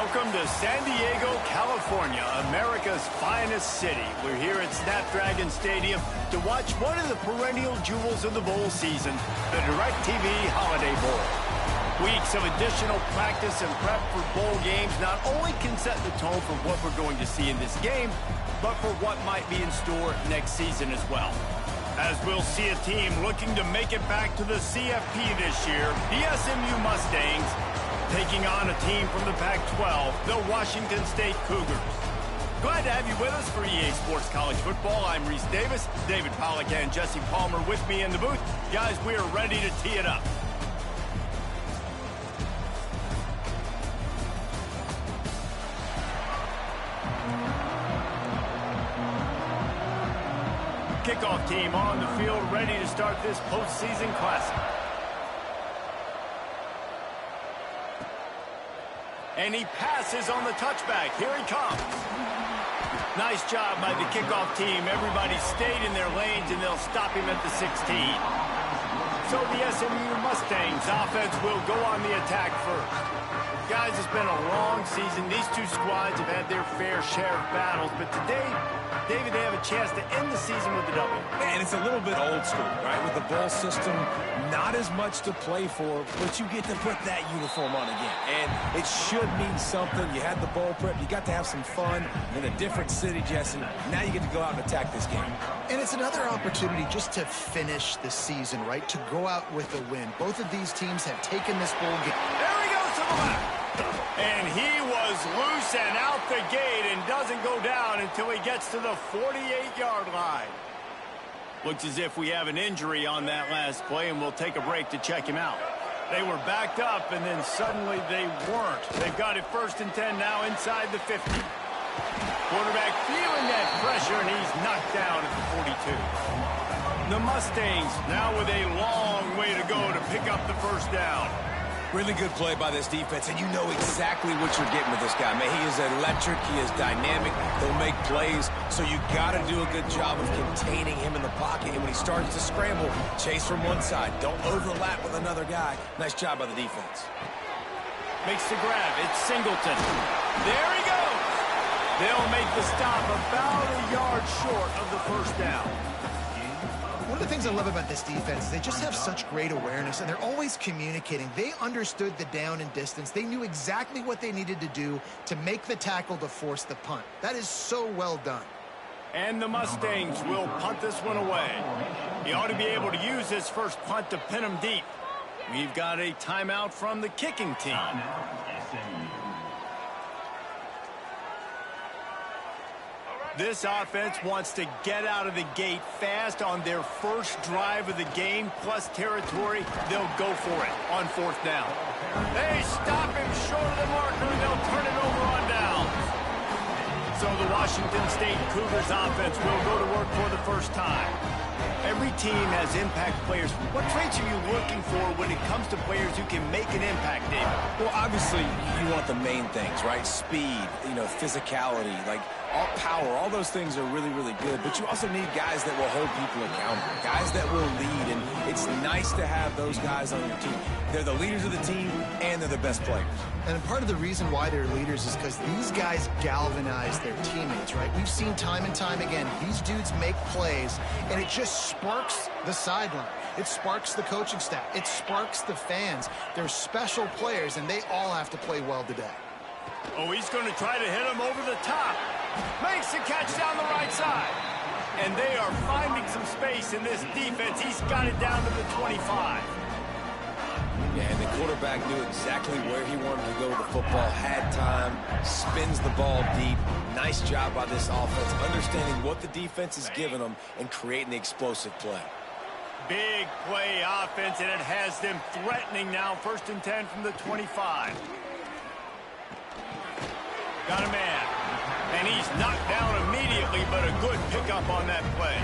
Welcome to San Diego, California, America's finest city. We're here at Snapdragon Stadium to watch one of the perennial jewels of the bowl season, the DirecTV Holiday Bowl. Weeks of additional practice and prep for bowl games not only can set the tone for what we're going to see in this game, but for what might be in store next season as well. As we'll see a team looking to make it back to the CFP this year, the SMU Mustangs, taking on a team from the Pac-12, the Washington State Cougars. Glad to have you with us for EA Sports College Football. I'm Reese Davis, David Pollack and Jesse Palmer with me in the booth. Guys, we are ready to tee it up. Kickoff team on the field, ready to start this postseason classic. And he passes on the touchback. Here he comes. Nice job by the kickoff team. Everybody stayed in their lanes, and they'll stop him at the 16. So the SMU Mustangs offense will go on the attack first. Guys, it's been a long season. These two squads have had their fair share of battles, but today, David, they have a chance to end the season with a W. Man, it's a little bit old school, right? With the bowl system, not as much to play for, but you get to put that uniform on again. And it should mean something. You had the bowl prep. You got to have some fun in a different city, Jesse. Now you get to go out and attack this game. And it's another opportunity just to finish the season, right? To go out with a win. Both of these teams have taken this bowl game. There he goes to the left. And he was loose and out the gate and doesn't go down until he gets to the 48-yard line. Looks as if we have an injury on that last play, and we'll take a break to check him out. They were backed up, and then suddenly they weren't. They've got it 1st and 10 now inside the 50. Quarterback feeling that pressure, and he's knocked down at the 42. The Mustangs now with a long way to go to pick up the first down. Really good play by this defense, and you know exactly what you're getting with this guy. Man, he is electric. He is dynamic. He'll make plays, so you got to do a good job of containing him in the pocket. And when he starts to scramble, chase from one side. Don't overlap with another guy. Nice job by the defense. Makes the grab. It's Singleton. There he goes. They'll make the stop about a yard short of the first down. One of the things I love about this defense is they just have such great awareness, and they're always communicating. They understood the down and distance. They knew exactly what they needed to do to make the tackle to force the punt. That is so well done. And the Mustangs will punt this one away. He ought to be able to use his first punt to pin him deep. We've got a timeout from the kicking team. This offense wants to get out of the gate fast on their first drive of the game, plus territory. They'll go for it on 4th down. They stop him short of the marker, and they'll turn it over on down. So the Washington State Cougars offense will go to work for the first time. Every team has impact players. What traits are you looking for when it comes to players who can make an impact, David? Well, obviously, you want the main things, right? Speed, physicality, all power. All those things are really, really good. But you also need guys that will hold people accountable, guys that will lead. And it's nice to have those guys on your team. They're the leaders of the team, and they're the best players. And part of the reason why they're leaders is because these guys galvanize their teammates, right? We've seen time and time again, these dudes make plays, and it just sparks the sideline. It sparks the coaching staff. It sparks the fans. They're special players, and they all have to play well today. Oh, he's going to try to hit him over the top. Makes the catch down the right side. And they are finding some space in this defense. He's got it down to the 25. Yeah, and the quarterback knew exactly where he wanted to go with the football, had time, spins the ball deep. Nice job by this offense, understanding what the defense is giving them and creating the explosive play. Big play offense, and it has them threatening now. 1st and 10 from the 25. Got a man. And he's knocked down immediately, but a good pickup on that play.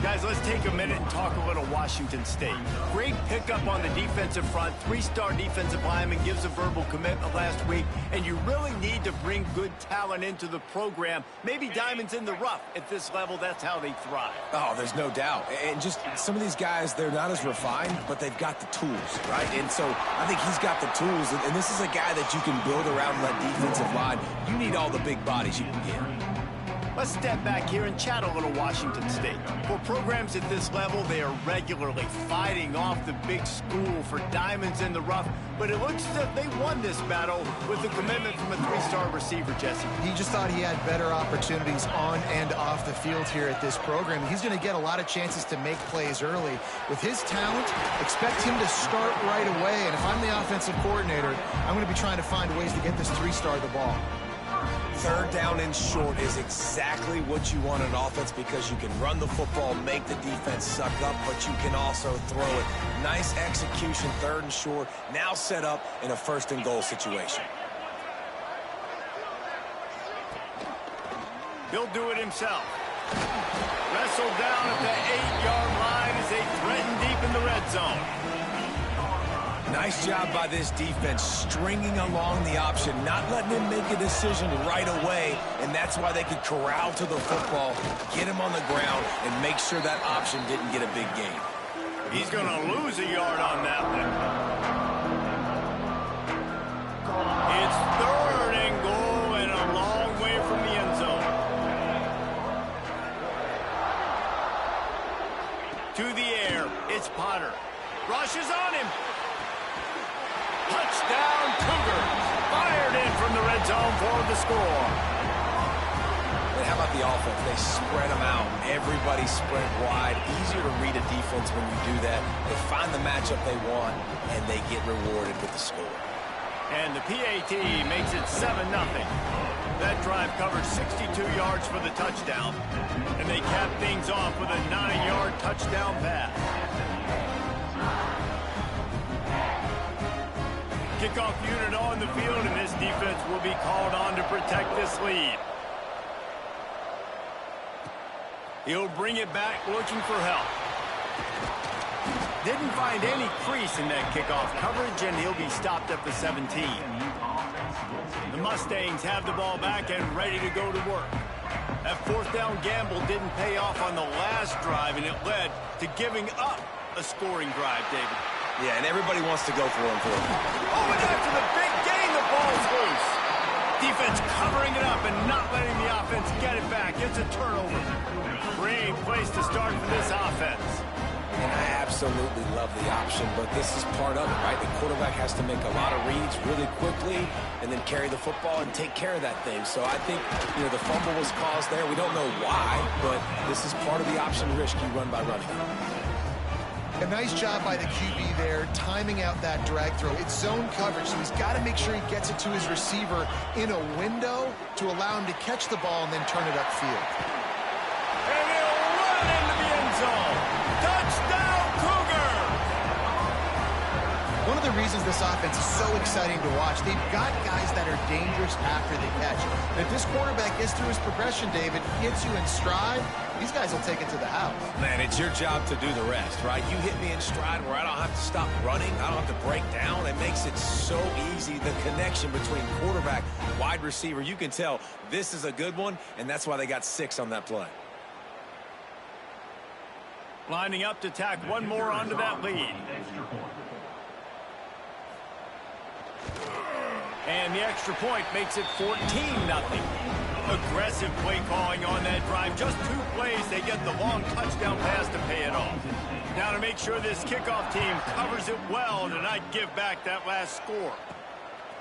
Guys, let's take a minute and talk a little Washington State. Great pickup on the defensive front. 3-star defensive lineman gives a verbal commitment last week, and you really need to bring good talent into the program. Maybe diamonds in the rough. At this level, that's how they thrive. Oh, there's no doubt. And just some of these guys, they're not as refined, but they've got the tools, right? And so I think he's got the tools, and this is a guy that you can build around that defensive line. You need all the big bodies you can get. Let's step back here and chat a little Washington State. For programs at this level, they are regularly fighting off the big school for diamonds in the rough, but it looks as if they won this battle with a commitment from a 3-star receiver, Jesse. He just thought he had better opportunities on and off the field here at this program. He's going to get a lot of chances to make plays early. With his talent, expect him to start right away, and if I'm the offensive coordinator, I'm going to be trying to find ways to get this 3-star the ball. Third down and short is exactly what you want on offense because you can run the football, make the defense suck up, but you can also throw it. Nice execution, third and short, now set up in a first-and-goal situation. He'll do it himself. Wrestled down at the 8-yard line as they threaten deep in the red zone. Nice job by this defense, stringing along the option, not letting him make a decision right away, and that's why they could corral to the football, get him on the ground, and make sure that option didn't get a big gain. He's going to lose a yard on that one. It's 3rd and goal and a long way from the end zone. To the air, it's Potter. Rushes on him. Touchdown, Cougars. Fired in from the red zone for the score. And how about the offense? They spread them out. Everybody spread wide. Easier to read a defense when you do that. They find the matchup they want, and they get rewarded with the score. And the PAT makes it 7-0. That drive covered 62 yards for the touchdown. And they cap things off with a 9-yard touchdown pass. Kickoff unit on the field, and this defense will be called on to protect this lead. He'll bring it back looking for help. Didn't find any crease in that kickoff coverage, and he'll be stopped at the 17. The Mustangs have the ball back and ready to go to work. That 4th down gamble didn't pay off on the last drive, and it led to giving up a scoring drive, David. Yeah, and everybody wants to go for him. Oh, and after the big gain, the ball's loose. Defense covering it up and not letting the offense get it back. It's a turnover. Great place to start for this offense. And I absolutely love the option, but this is part of it, right? The quarterback has to make a lot of reads really quickly and then carry the football and take care of that thing. So I think, the fumble was caused there. We don't know why, but this is part of the option risk you run by running. A nice job by the QB there, timing out that drag throw. It's zone coverage, so he's got to make sure he gets it to his receiver in a window to allow him to catch the ball and then turn it upfield. And he'll run into the end zone. Touchdown, Cougar! One of the reasons this offense is so exciting to watch, they've got guys that are dangerous after the catch. And if this quarterback gets through his progression, David, gets you in stride, these guys will take it to the house. Man, it's your job to do the rest, right? You hit me in stride where I don't have to stop running. I don't have to break down. It makes it so easy, the connection between quarterback, wide receiver. You can tell this is a good one, and that's why they got 6 on that play. Lining up to tack one more onto that lead. And the extra point makes it 14-0. Aggressive play calling on that drive. Just 2 plays, they get the long touchdown pass to pay it off. Now to make sure this kickoff team covers it well to not give back that last score.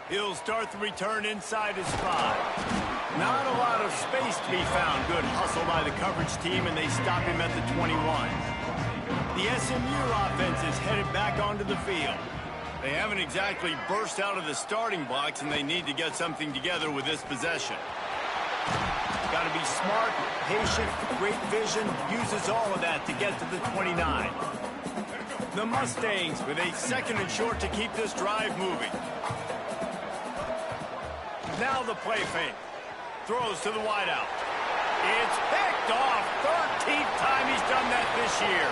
He'll start the return inside his 5. Not a lot of space to be found. Good hustle by the coverage team, and they stop him at the 21. The SMU offense is headed back onto the field. They haven't exactly burst out of the starting blocks, and they need to get something together with this possession. Got to be smart, patient, great vision, uses all of that to get to the 29. The Mustangs with a 2nd and short to keep this drive moving. Now the play fake. Throws to the wideout. It's picked off. 13th time he's done that this year.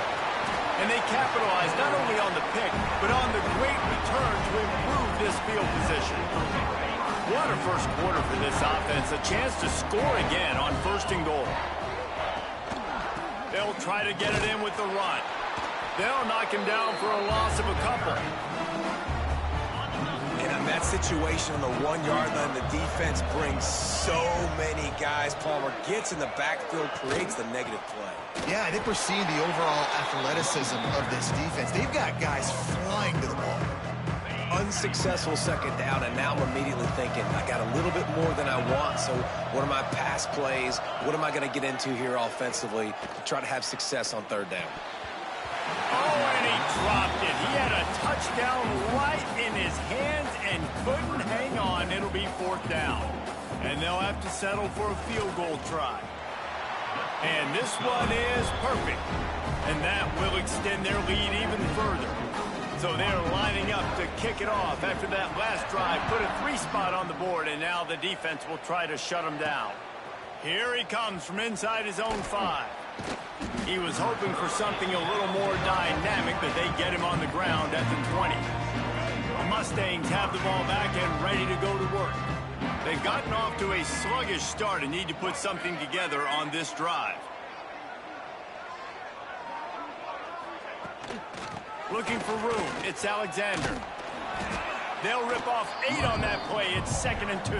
And they capitalized not only on the pick, but on the great return to improve this field position. What a first quarter for this offense. A chance to score again on 1st and goal. They'll try to get it in with the run. They'll knock him down for a loss of a couple. And in that situation on the 1-yard line, the defense brings so many guys. Palmer gets in the backfield, creates the negative play. Yeah, I think we're seeing the overall athleticism of this defense. They've got guys flying to the ball. Unsuccessful 2nd down, and now I'm immediately thinking, I got a little bit more than I want, so what are my pass plays? What am I going to get into here offensively to try to have success on 3rd down? Oh, and he dropped it. He had a touchdown right in his hands and couldn't hang on. It'll be 4th down. And they'll have to settle for a field goal try. And this one is perfect. And that will extend their lead even further. So they're lining up to kick it off after that last drive. Put a 3 spot on the board, and now the defense will try to shut him down. Here he comes from inside his own 5. He was hoping for something a little more dynamic, but they get him on the ground at the 20. The Mustangs have the ball back and ready to go to work. They've gotten off to a sluggish start and need to put something together on this drive. Looking for room. It's Alexander. They'll rip off 8 on that play. It's 2nd and 2.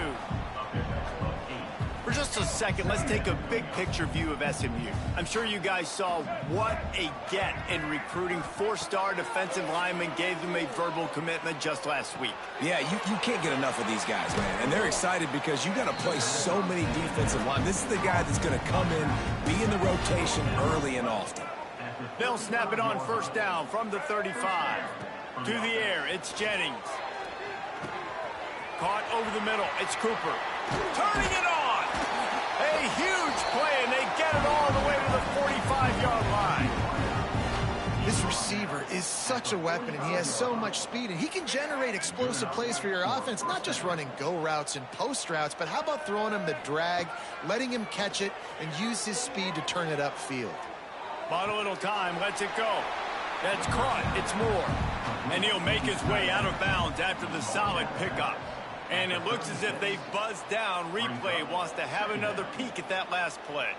For just a second, let's take a big-picture view of SMU. I'm sure you guys saw what a get in recruiting. 4-star defensive linemen gave them a verbal commitment just last week. Yeah, you can't get enough of these guys, man. And they're excited because you got to play so many defensive line. This is the guy that's going to come in, be in the rotation early and often. They'll snap it on 1st down from the 35. To the air, it's Jennings. Caught over the middle, it's Cooper. Turning it on! A huge play, and they get it all the way to the 45-yard line. This receiver is such a weapon, and he has so much speed, and he can generate explosive plays for your offense, not just running go routes and post routes, but how about throwing him the drag, letting him catch it, and use his speed to turn it upfield. Bought a little time, lets it go. That's caught, it's Moore. And he'll make his way out of bounds after the solid pickup. And it looks as if they've buzzed down. Replay wants to have another peek at that last play.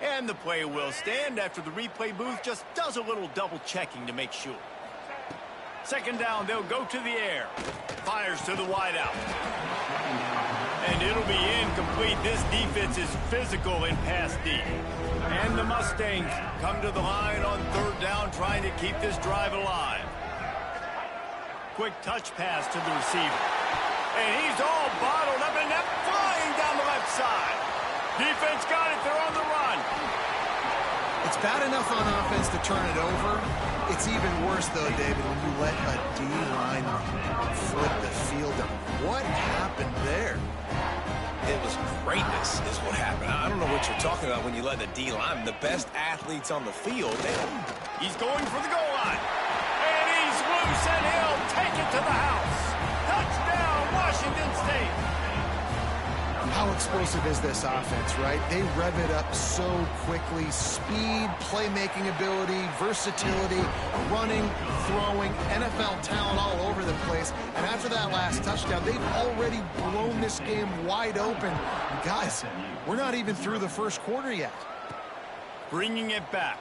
And the play will stand after the replay booth just does a little double checking to make sure. 2nd down, they'll go to the air. Fires to the wideout. And it'll be incomplete. This defense is physical in pass D. And the Mustangs come to the line on 3rd down, trying to keep this drive alive. Quick touch pass to the receiver. And he's all bottled up, and that flying down the left side. Defense got it. They're on the run. It's bad enough on offense to turn it over. It's even worse, though, David, when you let a D-line flip the field up. What happened there? It was greatness is what happened. I don't know what you're talking about when you let the D-line, the best athletes on the field. He's going for the goal line. And he's loose, and he'll take it to the house. Touchdown, Washington State. How explosive is this offense, right? They rev it up so quickly. Speed, playmaking ability, versatility, running, throwing, NFL talent all over the place. And after that last touchdown, they've already blown this game wide open. And guys, we're not even through the first quarter yet. Bringing it back.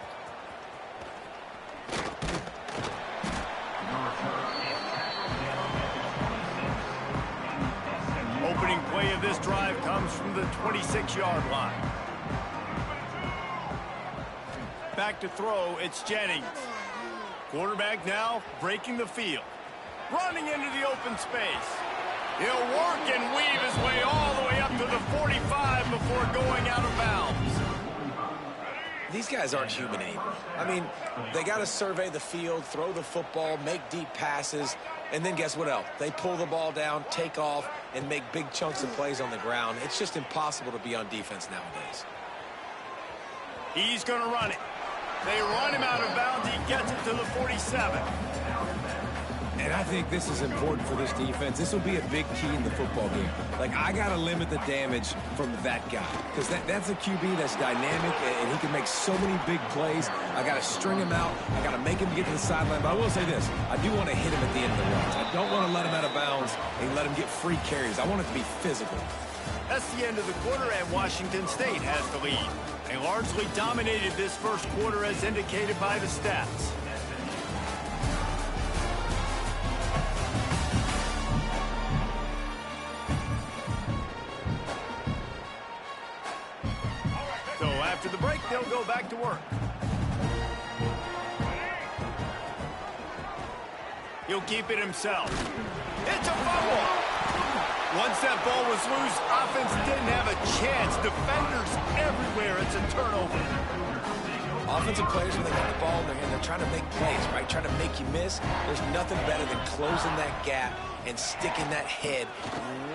Opening play of this drive comes from the 26-yard line. Back to throw, it's Jennings. Quarterback now breaking the field. Running into the open space. He'll work and weave his way all the way up to the 45 before going out of bounds. These guys aren't human anymore. I mean, they got to survey the field, throw the football, make deep passes, and then guess what else? They pull the ball down, take off, and make big chunks of plays on the ground. It's just impossible to be on defense nowadays. He's going to run it. They run him out of bounds. He gets it to the 47. And I think this is important for this defense. This will be a big key in the football game. Like, I got to limit the damage from that guy because that's a QB that's dynamic, and he can make so many big plays. I got to string him out. I got to make him get to the sideline. But I will say this. I do want to hit him at the end of the runs. I don't want to let him out of bounds and let him get free carries. I want it to be physical. That's the end of the quarter, and Washington State has the lead. They largely dominated this first quarter as indicated by the stats. So after the break, they'll go back to work. He'll keep it himself. It's a fumble. Once that ball was loose, offense didn't have a chance. Defenders everywhere. It's a turnover. Offensive players, when they got the ball in their hand, they're trying to make plays, right? Trying to make you miss. There's nothing better than closing that gap and sticking that head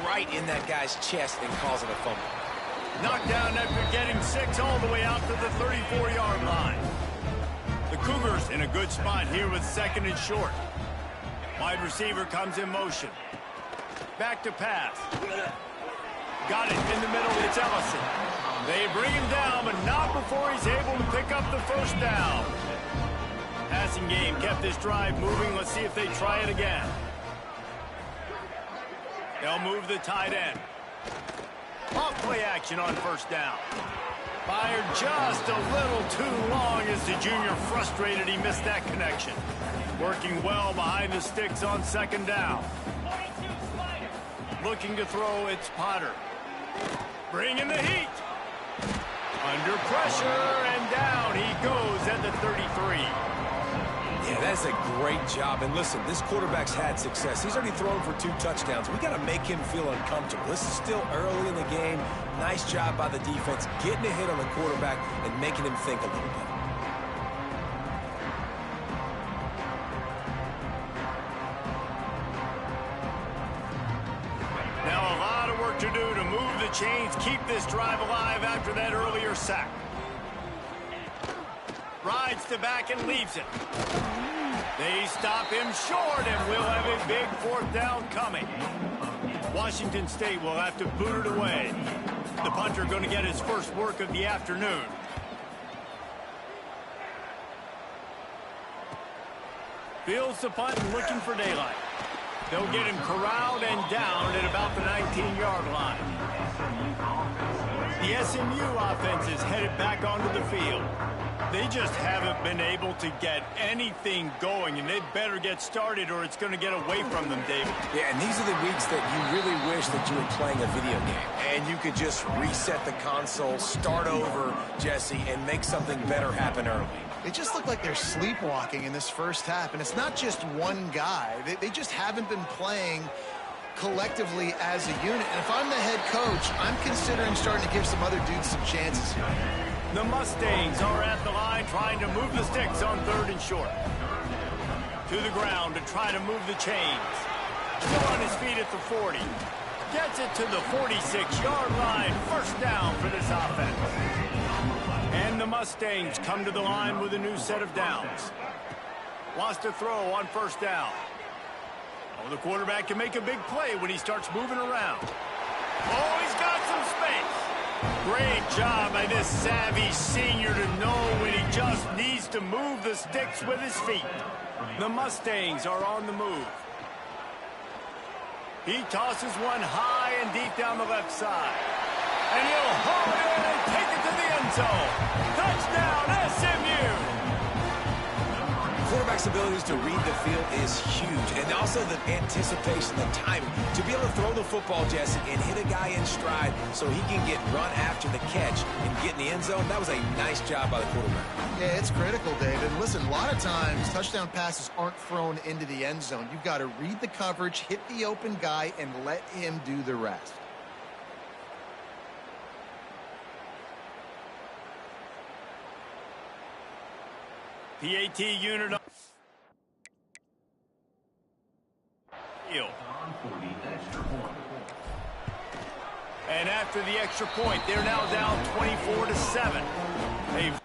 right in that guy's chest and causing a fumble. Knocked down after getting 6 all the way out to the 34-yard line. The Cougars in a good spot here with 2nd and short. Wide receiver comes in motion. Back to pass. Got it in the middle. It's Ellison. They bring him down, but not before he's able to pick up the first down. Passing game kept this drive moving. Let's see if they try it again. They'll move the tight end. Off play action on first down. Fired just a little too long as the junior frustrated he missed that connection. Working well behind the sticks on 2nd down. Looking to throw, it's Potter. Bringing the heat. Under pressure, and down he goes at the 33. Yeah, that's a great job. And listen, this quarterback's had success. He's already thrown for 2 touchdowns. We got to make him feel uncomfortable. This is still early in the game. Nice job by the defense, getting a hit on the quarterback and making him think a little bit. To do to move the chains, keep this drive alive after that earlier sack. Rides to back and leaves it. They stop him short, and we'll have a big 4th down coming. Washington State will have to boot it away. The punter going to get his first work of the afternoon. Fields the punt and looking for daylight. They'll get him corralled and down at about the 19-yard line. The SMU offense is headed back onto the field. They just haven't been able to get anything going, and they better get started or it's going to get away from them, David. Yeah, and these are the weeks that you really wish that you were playing a video game, and you could just reset the console, start over, Jesse, and make something better happen early. It just looked like they're sleepwalking in this first half, and it's not just one guy. They just haven't been playing collectively as a unit. And if I'm the head coach, I'm considering starting to give some other dudes some chances here. The Mustangs are at the line trying to move the sticks on 3rd and short. To the ground to try to move the chains. Still on his feet at the 40. Gets it to the 46-yard line. First down for this offense. And the Mustangs come to the line with a new set of downs. Wants to throw on first down. Oh, the quarterback can make a big play when he starts moving around. Oh, he's got some space. Great job by this savvy senior to know when he just needs to move the sticks with his feet. The Mustangs are on the move. He tosses one high and deep down the left side. And he'll hold it and take it to the end zone. Touchdown, SMU! Quarterback's abilities to read the field is huge, and also the anticipation, the timing. To be able to throw the football, Jesse, and hit a guy in stride so he can get run after the catch and get in the end zone, that was a nice job by the quarterback. Yeah, it's critical, David. Listen, a lot of times touchdown passes aren't thrown into the end zone. You've got to read the coverage, hit the open guy, and let him do the rest. PAT unit on field. And after the extra point, they're now down 24-7. They've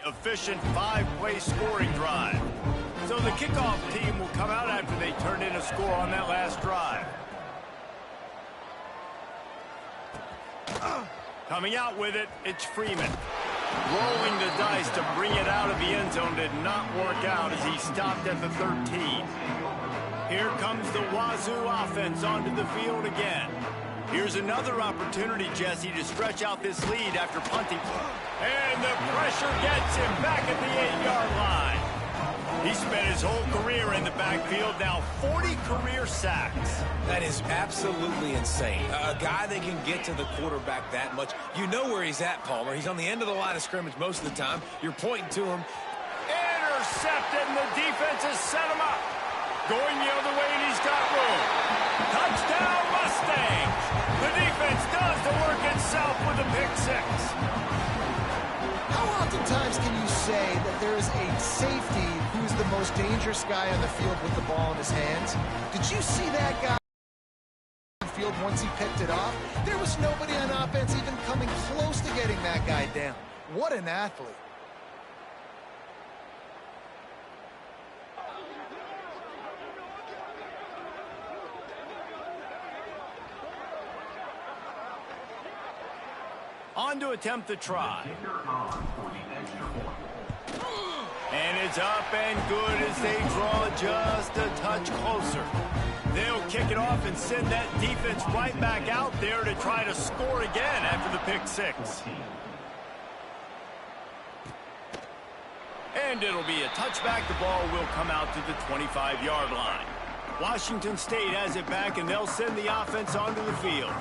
efficient 5-play scoring drive. So the kickoff team will come out after they turn in a score on that last drive. Coming out with it, it's Freeman. Rolling the dice to bring it out of the end zone did not work out as he stopped at the 13. Here comes the Wazoo offense onto the field again. Here's another opportunity, Jesse, to stretch out this lead after punting. And the pressure gets him back at the 8-yard line. He spent his whole career in the backfield, now 40 career sacks. That is absolutely insane. A guy that can get to the quarterback that much. You know where he's at, Palmer. He's on the end of the line of scrimmage most of the time. You're pointing to him. Intercepted, and the defense has set him up. Going the other way, and he's got room. Touchdown, Mustangs. The defense does the work itself with a pick six. How oftentimes can you say that there is a safety who's the most dangerous guy on the field with the ball in his hands? Did you see that guy on the field once he picked it off? There was nobody on offense even coming close to getting that guy down. What an athlete. On to attempt the try. And it's up and good as they draw just a touch closer. They'll kick it off and send that defense right back out there to try to score again after the pick six. And it'll be a touchback. The ball will come out to the 25-yard line. Washington State has it back, and they'll send the offense onto the field.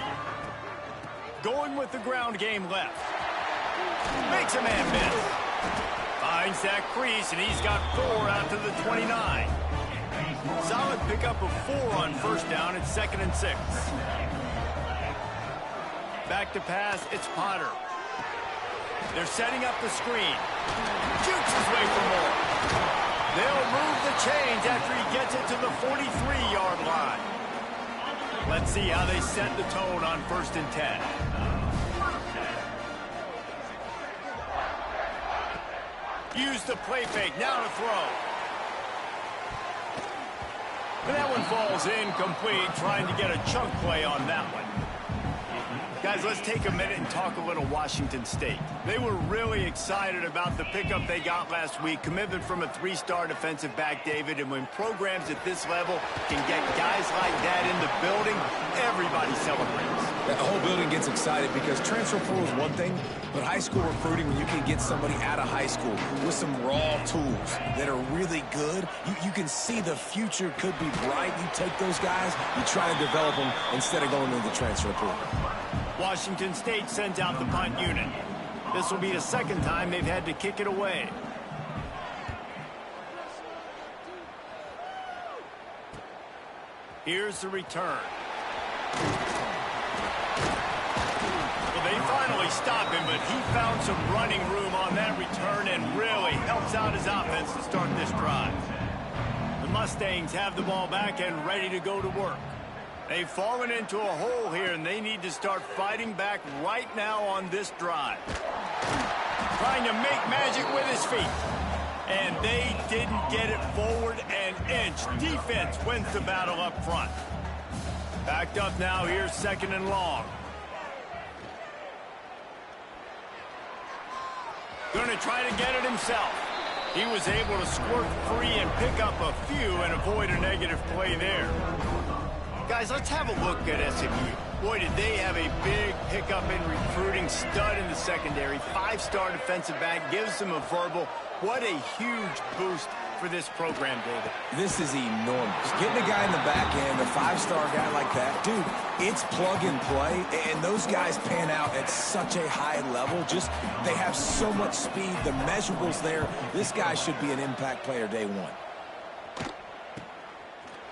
Going with the ground game left. Makes a man miss. Finds that crease, and he's got 4 out to the 29. Solid pickup of 4 on first down at 2nd and 6. Back to pass, it's Potter. They're setting up the screen. Jukes his way for more. They'll move the chains after he gets it to the 43-yard line. Let's see how they set the tone on 1st and 10. Use the play fake, now to throw. And that one falls incomplete, trying to get a chunk play on that one. Guys, let's take a minute and talk a little Washington State. They were really excited about the pickup they got last week, commitment from a 3-star defensive back, David, and when programs at this level can get guys like that in the building, everybody celebrates. The whole building gets excited because transfer portal is one thing, but high school recruiting, when you can get somebody out of high school with some raw tools that are really good, you can see the future could be bright. You take those guys, you try to develop them instead of going into the transfer portal. Washington State sends out the punt unit. This will be the 2nd time they've had to kick it away. Here's the return. Well, they finally stop him, but he found some running room on that return and really helps out his offense to start this drive. The Mustangs have the ball back and ready to go to work. They've fallen into a hole here, and they need to start fighting back right now on this drive. Trying to make magic with his feet. And they didn't get it forward an inch. Defense wins the battle up front. Backed up now, here's 2nd and long. Going to try to get it himself. He was able to squirt free and pick up a few and avoid a negative play there. Guys, let's have a look at SMU. Boy, did they have a big pickup in recruiting. Stud in the secondary. 5-star defensive back. Gives them a verbal. What a huge boost for this program, David. This is enormous. Getting a guy in the back end, a 5-star guy like that, dude, it's plug and play, and those guys pan out at such a high level. Just, they have so much speed. The measurables there. This guy should be an impact player day one.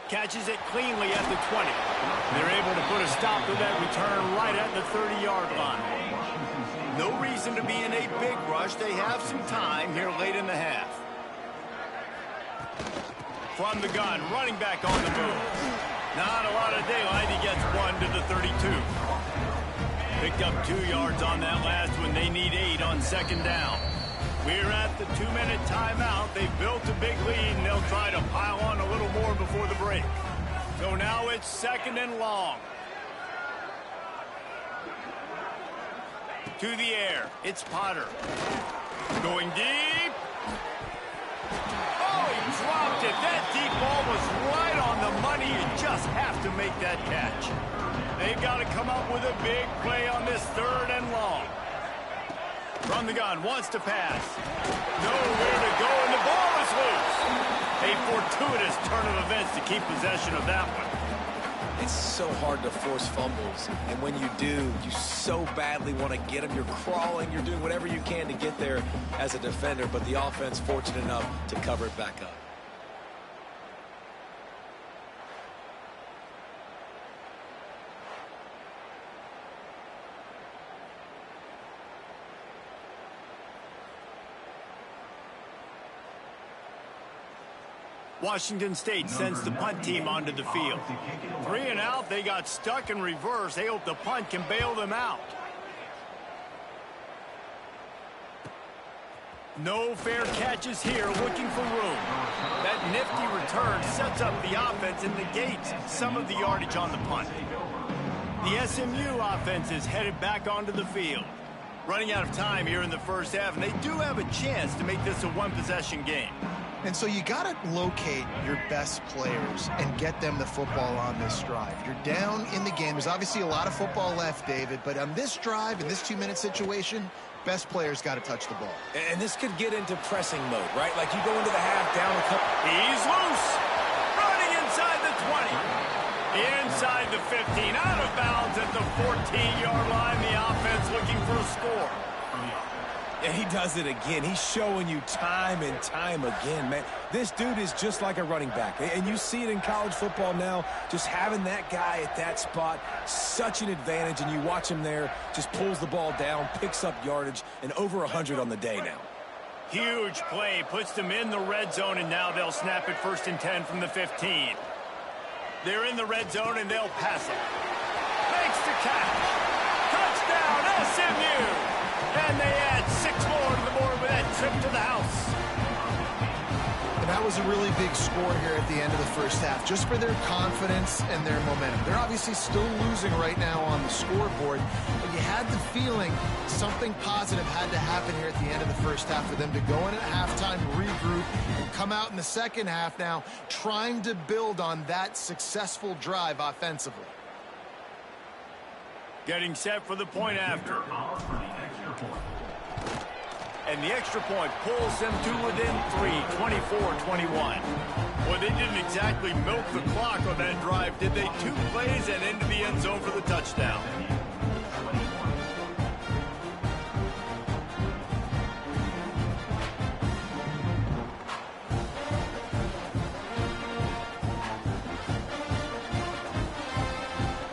Catches it cleanly at the 20. They're able to put a stop to that return right at the 30-yard line. No reason to be in a big rush. They have some time here late in the half. From the gun, running back on the move. Not a lot of daylight. He gets 1 to the 32. Picked up 2 yards on that last one. They need 8 on 2nd down. We're at the 2-minute timeout. They've built a big lead, and they'll try to pile on a little more before the break. So now it's 2nd and long. To the air. It's Potter. Going deep. Oh, he dropped it. That deep ball was right on the money. You just have to make that catch. They've got to come up with a big play on this 3rd and long. From the gun, wants to pass. Nowhere to go, and the ball is loose. A fortuitous turn of events to keep possession of that one. It's so hard to force fumbles, and when you do, you so badly want to get them. You're crawling, you're doing whatever you can to get there as a defender, but the offense fortunate enough to cover it back up. Washington State sends the punt team onto the field. 3 and out, they got stuck in reverse. They hope the punt can bail them out. No fair catches here, looking for room. That nifty return sets up the offense and negates some of the yardage on the punt. The SMU offense is headed back onto the field. Running out of time here in the first half, and they do have a chance to make this a one-possession game. And so you got to locate your best players and get them the football on this drive. You're down in the game. There's obviously a lot of football left, David, but on this drive, in this 2-minute situation, best players got to touch the ball. And this could get into pressing mode, right? Like you go into the half down a couple. He's loose. Running inside the 20. Inside the 15. Out of bounds at the 14-yard line. The offense looking for a score. And he does it again. He's showing you time and time again, man. This dude is just like a running back. And you see it in college football now, just having that guy at that spot, such an advantage. And you watch him there, just pulls the ball down, picks up yardage, and over 100 on the day now. Huge play, puts them in the red zone, and now they'll snap it 1st and 10 from the 15. They're in the red zone, and they'll pass it. Makes the catch. Touchdown, SMU. And they add 6 more to the board with that trip to the house. And that was a really big score here at the end of the first half, just for their confidence and their momentum. They're obviously still losing right now on the scoreboard, but you had the feeling something positive had to happen here at the end of the first half for them to go in at halftime, regroup, and come out in the second half now trying to build on that successful drive offensively. Getting set for the point after. And the extra point pulls them to within 3, 24-21. Well, they didn't exactly milk the clock on that drive, did they? 2 plays and into the end zone for the touchdown.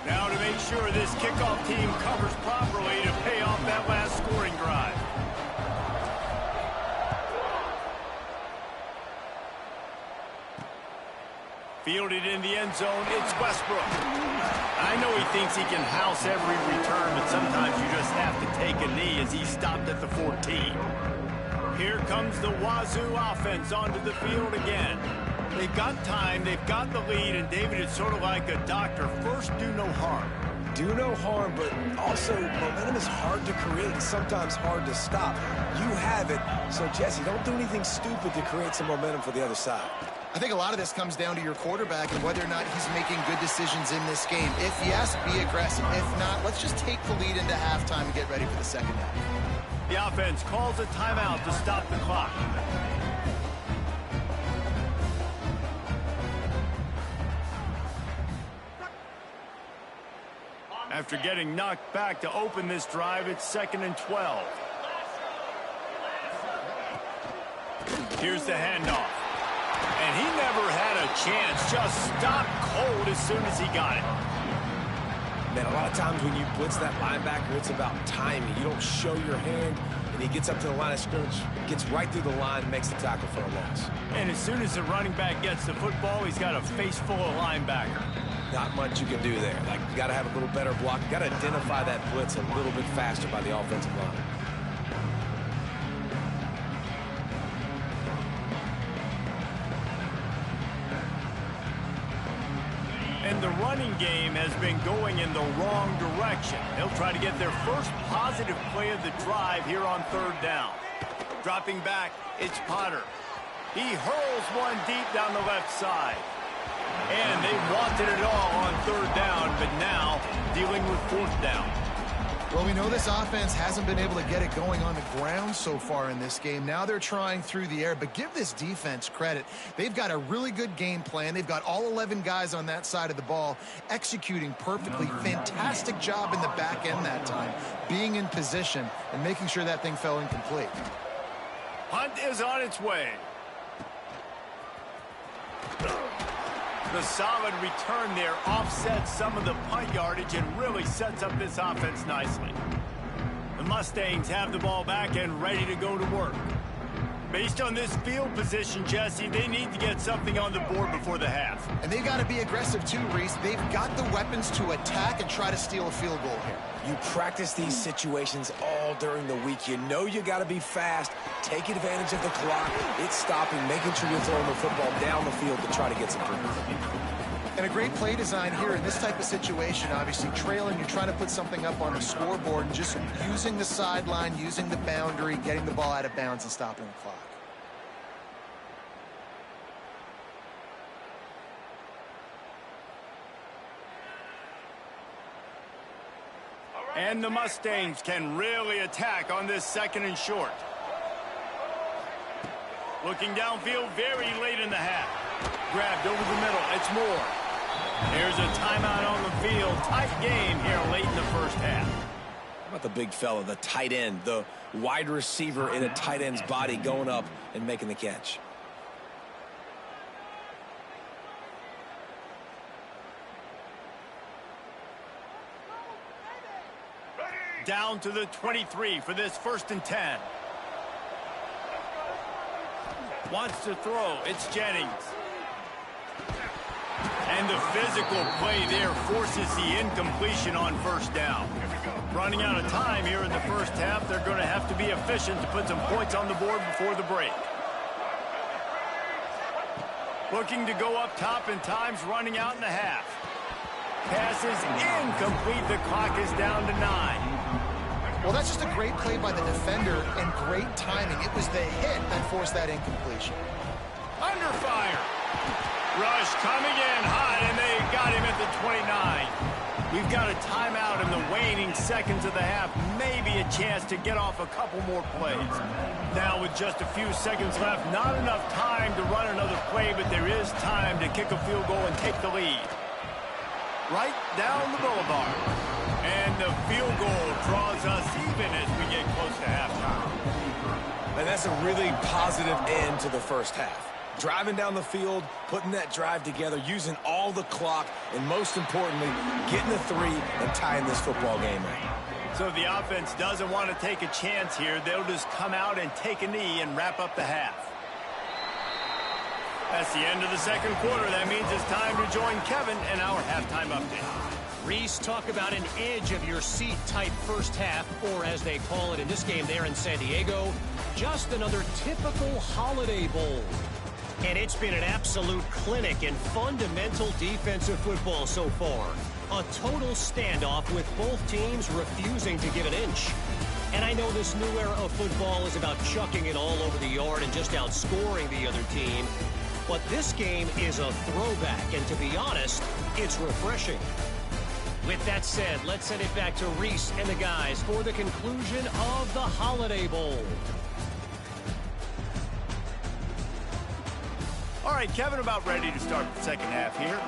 Now to make sure this kickoff team covers properly to pay off that last scoring drive. Fielded in the end zone, it's Westbrook. I know he thinks he can house every return, but sometimes you just have to take a knee as he stopped at the 14. Here comes the Wazoo offense onto the field again. They've got time, they've got the lead, and David, it's sort of like a doctor. First, do no harm. Do no harm, but also momentum is hard to create and sometimes hard to stop. You have it, so Jesse, don't do anything stupid to create some momentum for the other side. I think a lot of this comes down to your quarterback and whether or not he's making good decisions in this game. If yes, be aggressive. If not, let's just take the lead into halftime and get ready for the second half. The offense calls a timeout to stop the clock. After getting knocked back to open this drive, it's 2nd and 12. Here's the handoff. And he never had a chance. Just stopped cold as soon as he got it. Man, a lot of times when you blitz that linebacker, it's about timing. You don't show your hand, and he gets up to the line of scrimmage, gets right through the line, and makes the tackle for a loss. And as soon as the running back gets the football, he's got a face full of linebacker. Not much you can do there. Like, you got to have a little better block. You got to identify that blitz a little bit faster by the offensive line. the running game has been going in the wrong direction. They'll try to get their first positive play of the drive here on third down. Dropping back, it's Potter. He hurls one deep down the left side. And they wanted it all on third down, but now dealing with fourth down. Well, we know this offense hasn't been able to get it going on the ground so far in this game. Now they're trying through the air, but give this defense credit. They've got a really good game plan. They've got all 11 guys on that side of the ball executing perfectly. Fantastic job in the back end that time, being in position and making sure that thing fell incomplete. Punt is on its way. The solid return there offsets some of the punt yardage and really sets up this offense nicely. The Mustangs have the ball back and ready to go to work. Based on this field position, Jesse, they need to get something on the board before the half. And they've got to be aggressive too, Reese. They've got the weapons to attack and try to steal a field goal here. You practice these situations all during the week. You know you got to be fast, take advantage of the clock. It's stopping, making sure you're throwing the football down the field to try to get some pressure. And a great play design here in this type of situation. Obviously trailing, you're trying to put something up on the scoreboard and just using the sideline, using the boundary, getting the ball out of bounds and stopping the clock. And the Mustangs can really attack on this second and short. Looking downfield very late in the half. Grabbed over the middle. It's Moore. There's a timeout on the field. Tight game here late in the first half. How about the big fella, the tight end, the wide receiver in a tight end's body going up and making the catch? Down to the 23 for this 1st and 10. Wants to throw. It's Jennings. And the physical play there forces the incompletion on first down. Running out of time here in the first half. They're going to have to be efficient to put some points on the board before the break. Looking to go up top, and time's running out in the half. Pass is incomplete. The clock is down to 9. Well, that's just a great play by the defender and great timing. It was the hit that forced that incompletion. Under fire. Rush coming in hot, and they got him at the 29. We've got a timeout in the waning seconds of the half. Maybe a chance to get off a couple more plays. Now with just a few seconds left, not enough time to run another play, but there is time to kick a field goal and take the lead. Right down the boulevard. And the field goal draws us even as we get close to halftime. And that's a really positive end to the first half. Driving down the field, putting that drive together, using all the clock, and most importantly, getting the 3 and tying this football game up. So the offense doesn't want to take a chance here. They'll just come out and take a knee and wrap up the half. That's the end of the second quarter. That means it's time to join Kevin in our halftime update. Reese, talk about an edge-of-your-seat type first half, or as they call it in this game there in San Diego, just another typical Holiday Bowl. And it's been an absolute clinic in fundamental defensive football so far. A total standoff with both teams refusing to give an inch. And I know this new era of football is about chucking it all over the yard and just outscoring the other team. But this game is a throwback, and to be honest, it's refreshing. With that said, let's send it back to Reese and the guys for the conclusion of the Holiday Bowl. All right, Kevin, about ready to start the second half here.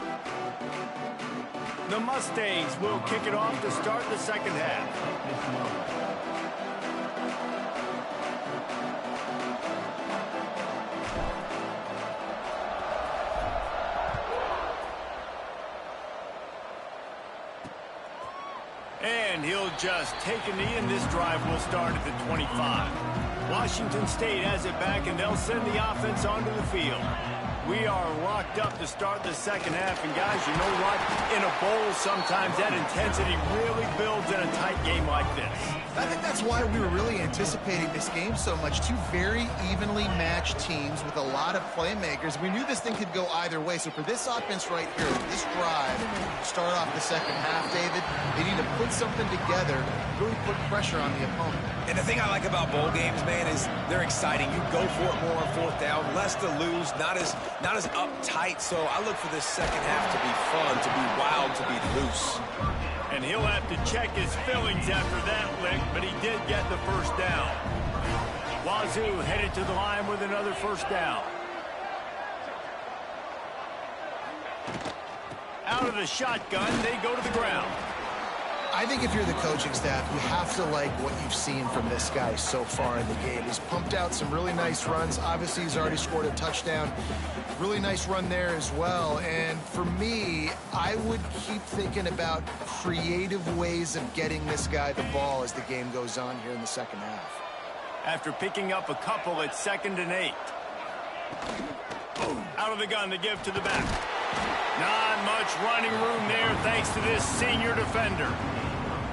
The Mustangs will kick it off to start the second half. And he'll just take a knee, and this drive will start at the 25. Washington State has it back, and they'll send the offense onto the field. We are locked up to start the second half. And, guys, you know what? In a bowl, sometimes that intensity really builds in a tight game like this. I think that's why we were really anticipating this game so much. Two very evenly matched teams with a lot of playmakers. We knew this thing could go either way. So for this offense right here, this drive, start off the second half, David, they need to put something together, really put pressure on the opponent. And the thing I like about bowl games, man, is they're exciting. You go for it more on fourth down, less to lose, not as uptight. So I look for this second half to be fun, to be wild, to be loose. And he'll have to check his feelings after that lick, but he did get the first down. Wazoo headed to the line with another first down. Out of the shotgun, they go to the ground. I think if you're the coaching staff, you have to like what you've seen from this guy so far in the game. He's pumped out some really nice runs. Obviously, he's already scored a touchdown. Really nice run there as well. And for me, I would keep thinking about creative ways of getting this guy the ball as the game goes on here in the second half. After picking up a couple, it's 2nd and 8. Out of the gun to give to the back. Not much running room there thanks to this senior defender.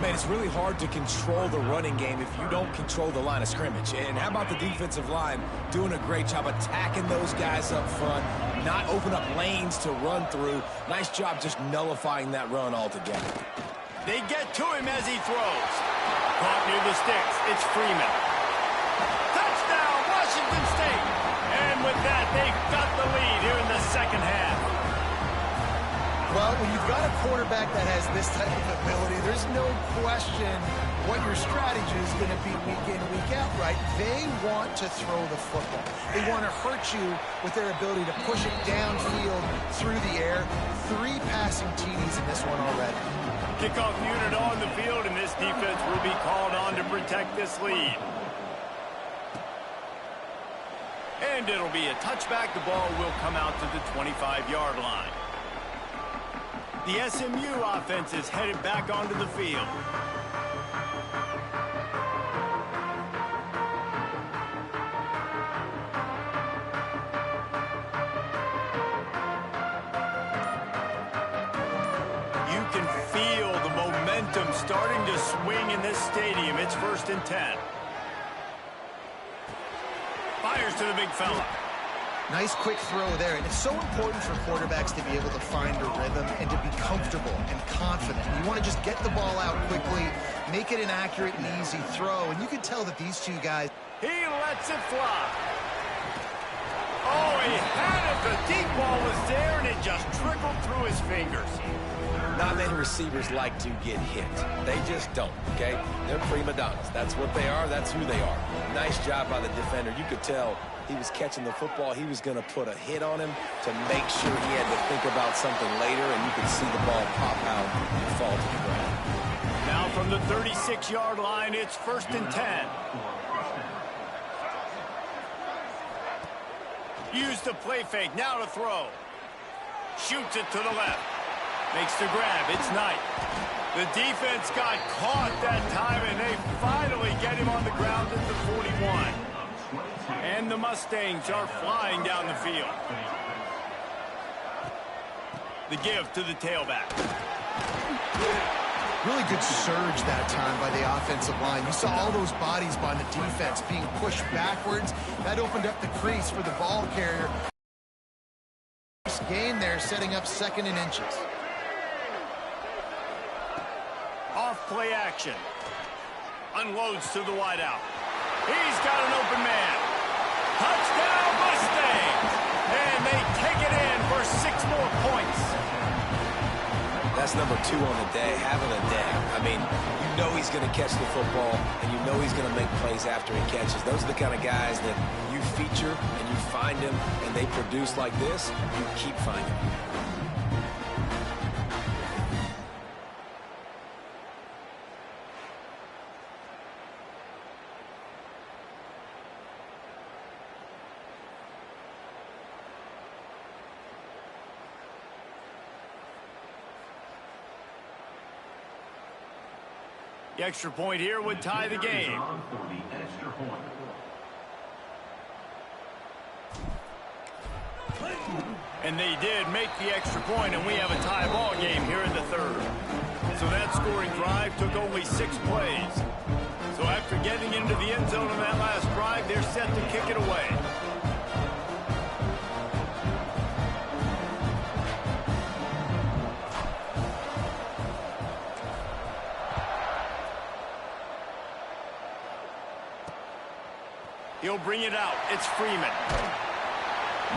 Man, it's really hard to control the running game if you don't control the line of scrimmage. And how about the defensive line doing a great job attacking those guys up front, not open up lanes to run through. Nice job just nullifying that run altogether. They get to him as he throws. Caught near the sticks. It's Freeman. Touchdown, Washington State. And with that, they've got the lead here in the second half. Well, when you've got a quarterback that has this type of ability, there's no question what your strategy is going to be week in, week out, right? They want to throw the football. They want to hurt you with their ability to push it downfield through the air. 3 passing TDs in this one already. Kickoff unit on the field, and this defense will be called on to protect this lead. And it'll be a touchback. The ball will come out to the 25-yard line. The SMU offense is headed back onto the field. You can feel the momentum starting to swing in this stadium. It's 1st and 10. Fires to the big fella. Nice quick throw there. And it's so important for quarterbacks to be able to find a rhythm and to be comfortable and confident. You want to just get the ball out quickly, make it an accurate and easy throw. And you can tell that these two guys... He lets it fly. Oh, he had it. The deep ball was there, and it just trickled through his fingers. Not many receivers like to get hit. They just don't, okay? They're prima donnas. That's what they are. That's who they are. Nice job by the defender. You could tell he was catching the football. He was going to put a hit on him to make sure he had to think about something later, and you could see the ball pop out and fall to the ground. Now from the 36-yard line, it's 1st and 10. Use the play fake. Now to throw. Shoots it to the left. Makes the grab. It's Knight. The defense got caught that time, and they finally get him on the ground at the 41. And the Mustangs are flying down the field. The give to the tailback. Really good surge that time by the offensive line. You saw all those bodies by the defense being pushed backwards. That opened up the crease for the ball carrier. Gain there, setting up 2nd and inches. Off play action. Unloads to the wideout. He's got an open man. Touchdown Mustangs! And they take it in for 6 more points. That's number 2 on the day, having a day. I mean, you know he's going to catch the football, and you know he's going to make plays after he catches. Those are the kind of guys that you feature, and you find them, and they produce like this, you keep finding them. The extra point here would tie the game. And they did make the extra point, and we have a tie ball game here in the third. So that scoring drive took only 6 plays. So after getting into the end zone on that last drive, they're set to kick it away. He'll bring it out. It's Freeman.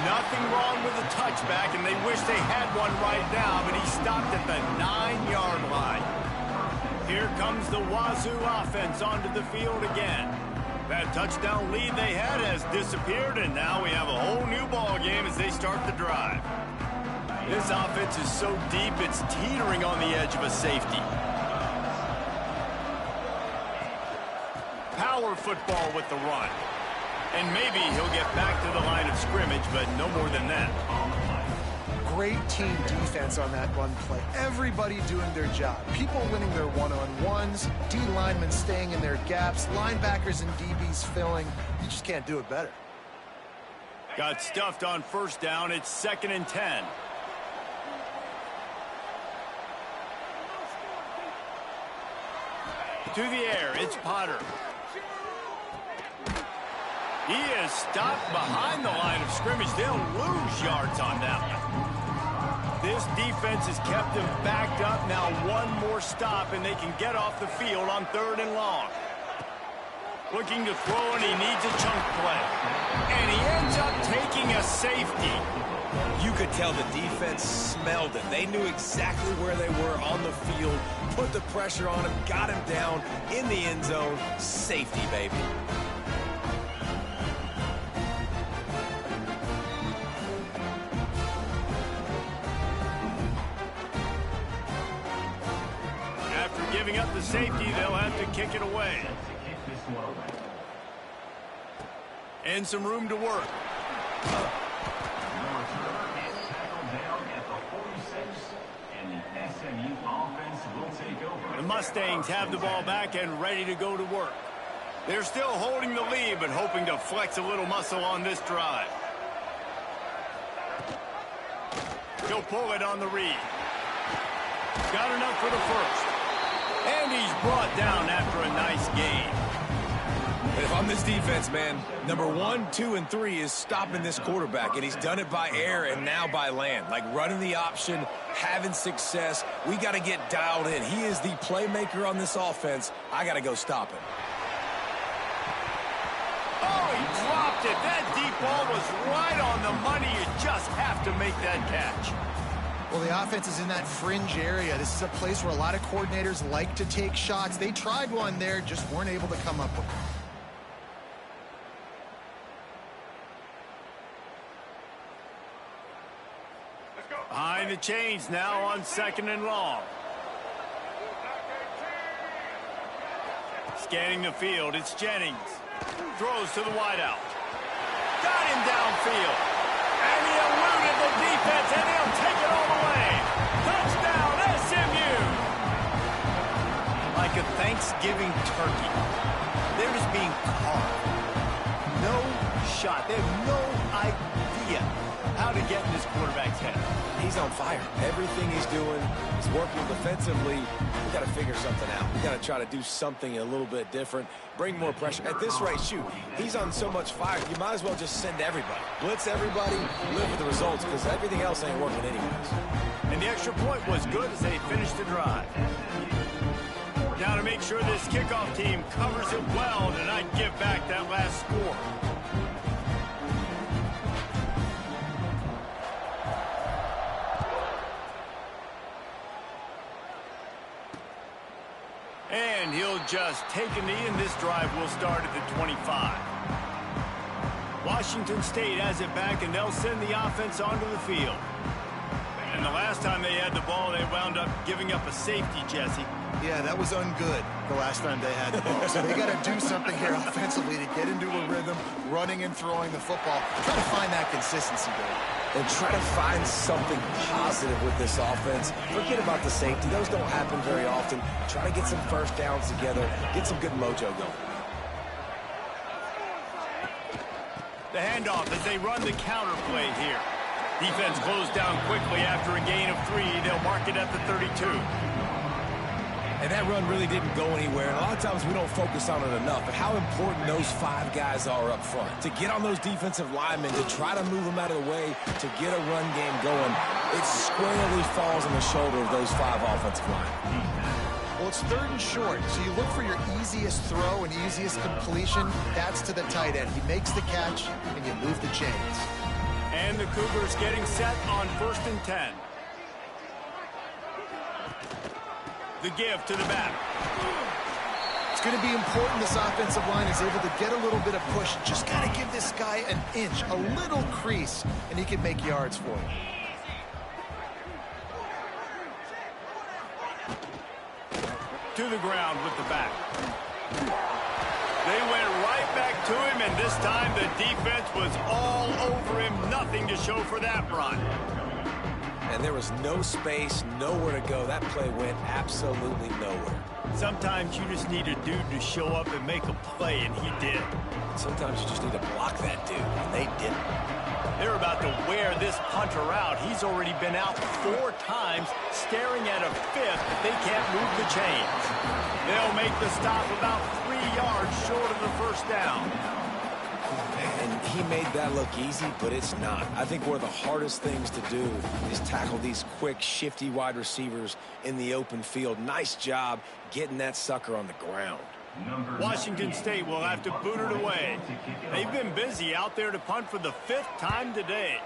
Nothing wrong with the touchback, and they wish they had one right now, but he stopped at the 9-yard line. Here comes the Wazoo offense onto the field again. That touchdown lead they had has disappeared, and now we have a whole new ball game as they start the drive. This offense is so deep, it's teetering on the edge of a safety. Power football with the run. And maybe he'll get back to the line of scrimmage, but no more than that. Great team defense on that run play. Everybody doing their job. People winning their one-on-ones, D linemen staying in their gaps, linebackers and DBs filling. You just can't do it better. Got stuffed on first down. It's 2nd and 10. To the air, it's Potter. He is stopped behind the line of scrimmage. They'll lose yards on that one. This defense has kept them backed up. Now one more stop, and they can get off the field on 3rd and long. Looking to throw, and he needs a chunk play. And he ends up taking a safety. You could tell the defense smelled it. They knew exactly where they were on the field, put the pressure on him, got him down in the end zone. Safety, baby. Giving up the safety, they'll have to kick it away. And some room to work. The Mustangs have the ball back and ready to go to work. They're still holding the lead, but hoping to flex a little muscle on this drive. He'll pull it on the read. Got enough for the first. And he's brought down after a nice gain. And if I'm this defense, man, number 1, 2, and 3 is stopping this quarterback. And he's done it by air and now by land. Like running the option, having success. We got to get dialed in. He is the playmaker on this offense. I got to go stop him. Oh, he dropped it. That deep ball was right on the money. You just have to make that catch. Well, the offense is in that fringe area. This is a place where a lot of coordinators like to take shots. They tried one there, just weren't able to come up with it. Behind the chains now on 2nd and long. Scanning the field, it's Jennings. Throws to the wideout. Got him downfield. And he eluded the defense, and he'll take it all the way. Touchdown, SMU! Like a Thanksgiving turkey. They're just being carved. No shot. They have no idea how to get in this quarterback's head. He's on fire. Everything he's doing is working defensively. We got to figure something out. We got to try to do something a little bit different. Bring more pressure. At this rate, shoot, he's on so much fire, you might as well just send everybody. Blitz everybody, live with the results, because everything else ain't working anyways. And the extra point was good as they finished the drive. Now to make sure this kickoff team covers it well and not give back that last score. And he'll just take a knee, and this drive will start at the 25. Washington State has it back, and they'll send the offense onto the field. And the last time they had the ball, they wound up giving up a safety, Jesse. Yeah, that was ungood the last time they had the ball. So they got to do something here offensively to get into a rhythm, running and throwing the football. Try to find that consistency, Billy. And try to find something positive with this offense. Forget about the safety. Those don't happen very often. Try to get some first downs together. Get some good mojo going. The handoff as they run the counter play here. Defense closed down quickly after a gain of 3. They'll mark it at the 32. And that run really didn't go anywhere. And a lot of times we don't focus on it enough, but how important those 5 guys are up front. To get on those defensive linemen, to try to move them out of the way, to get a run game going, it squarely falls on the shoulder of those 5 offensive linemen. Well, it's 3rd and short, so you look for your easiest throw and easiest completion. That's to the tight end. He makes the catch, and you move the chains. And the Cougars getting set on 1st and 10. The give to the back. It's going to be important this offensive line is able to get a little bit of push. Just got to give this guy an inch, a little crease, and he can make yards for you. To the ground with the back. They went right back to him, and this time the defense was all over him. Nothing to show for that run. And there was no space, nowhere to go. That play went absolutely nowhere. Sometimes you just need a dude to show up and make a play, and he did. Sometimes you just need to block that dude, and they didn't. They're about to wear this punter out. He's already been out 4 times, staring at a 5th, but they can't move the chains. They'll make the stop about 3 yards short of the 1st down. And he made that look easy, but it's not. I think one of the hardest things to do is tackle these quick, shifty wide receivers in the open field. Nice job getting that sucker on the ground. Washington State will have to boot it away. They've been busy out there to punt for the 5th time today.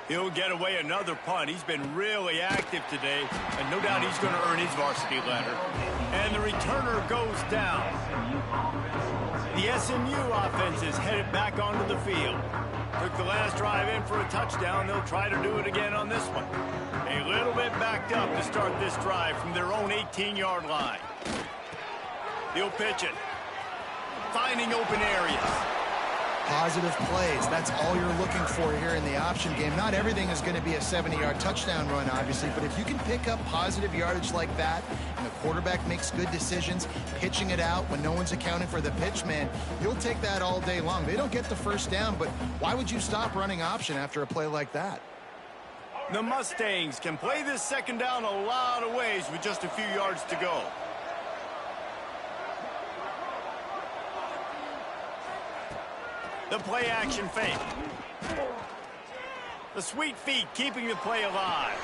He'll get away another punt. He's been really active today, and no doubt he's going to earn his varsity letter. And the returner goes down. The SMU offense is headed back onto the field. Took the last drive in for a touchdown. They'll try to do it again on this one. A little bit backed up to start this drive from their own 18-yard line. He'll pitch it. Finding open areas. Positive plays. That's all you're looking for here in the option game. Not everything is going to be a 70-yard touchdown run, obviously, but if you can pick up positive yardage like that, and the quarterback makes good decisions, pitching it out when no one's accounting for the pitch man, you'll take that all day long. They don't get the 1st down, but why would you stop running option after a play like that? The Mustangs can play this 2nd down a lot of ways with just a few yards to go. The play action fake. The sweet feet keeping the play alive.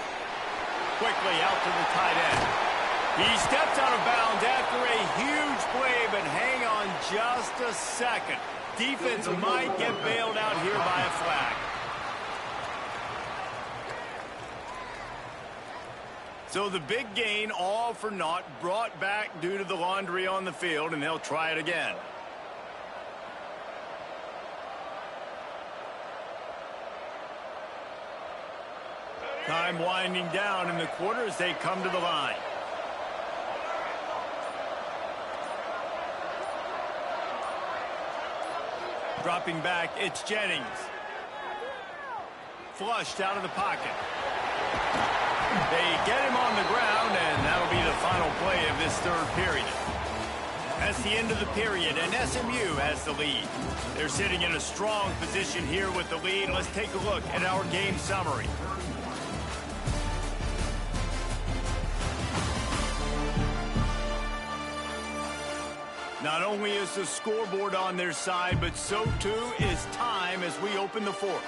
Quickly out to the tight end. He steps out of bounds after a huge play, but hang on just a second. Defense might get bailed out here by a flag. So the big gain, all for naught, brought back due to the laundry on the field, and they'll try it again. Time winding down in the quarter as they come to the line. Dropping back, it's Jennings. Flushed out of the pocket. They get him on the ground, and that'll be the final play of this 3rd period. That's the end of the period, and SMU has the lead. They're sitting in a strong position here with the lead. Let's take a look at our game summary. Not only is the scoreboard on their side, but so too is time as we open the 4th.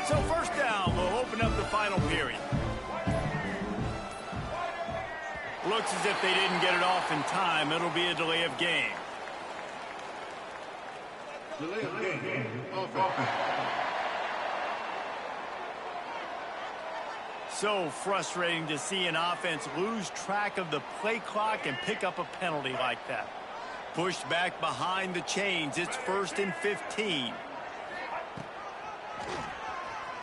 So 1st down, we'll open up the final period. Looks as if they didn't get it off in time. It'll be a delay of game. Delay of game. So frustrating to see an offense lose track of the play clock and pick up a penalty like that. Pushed back behind the chains. It's 1st and 15.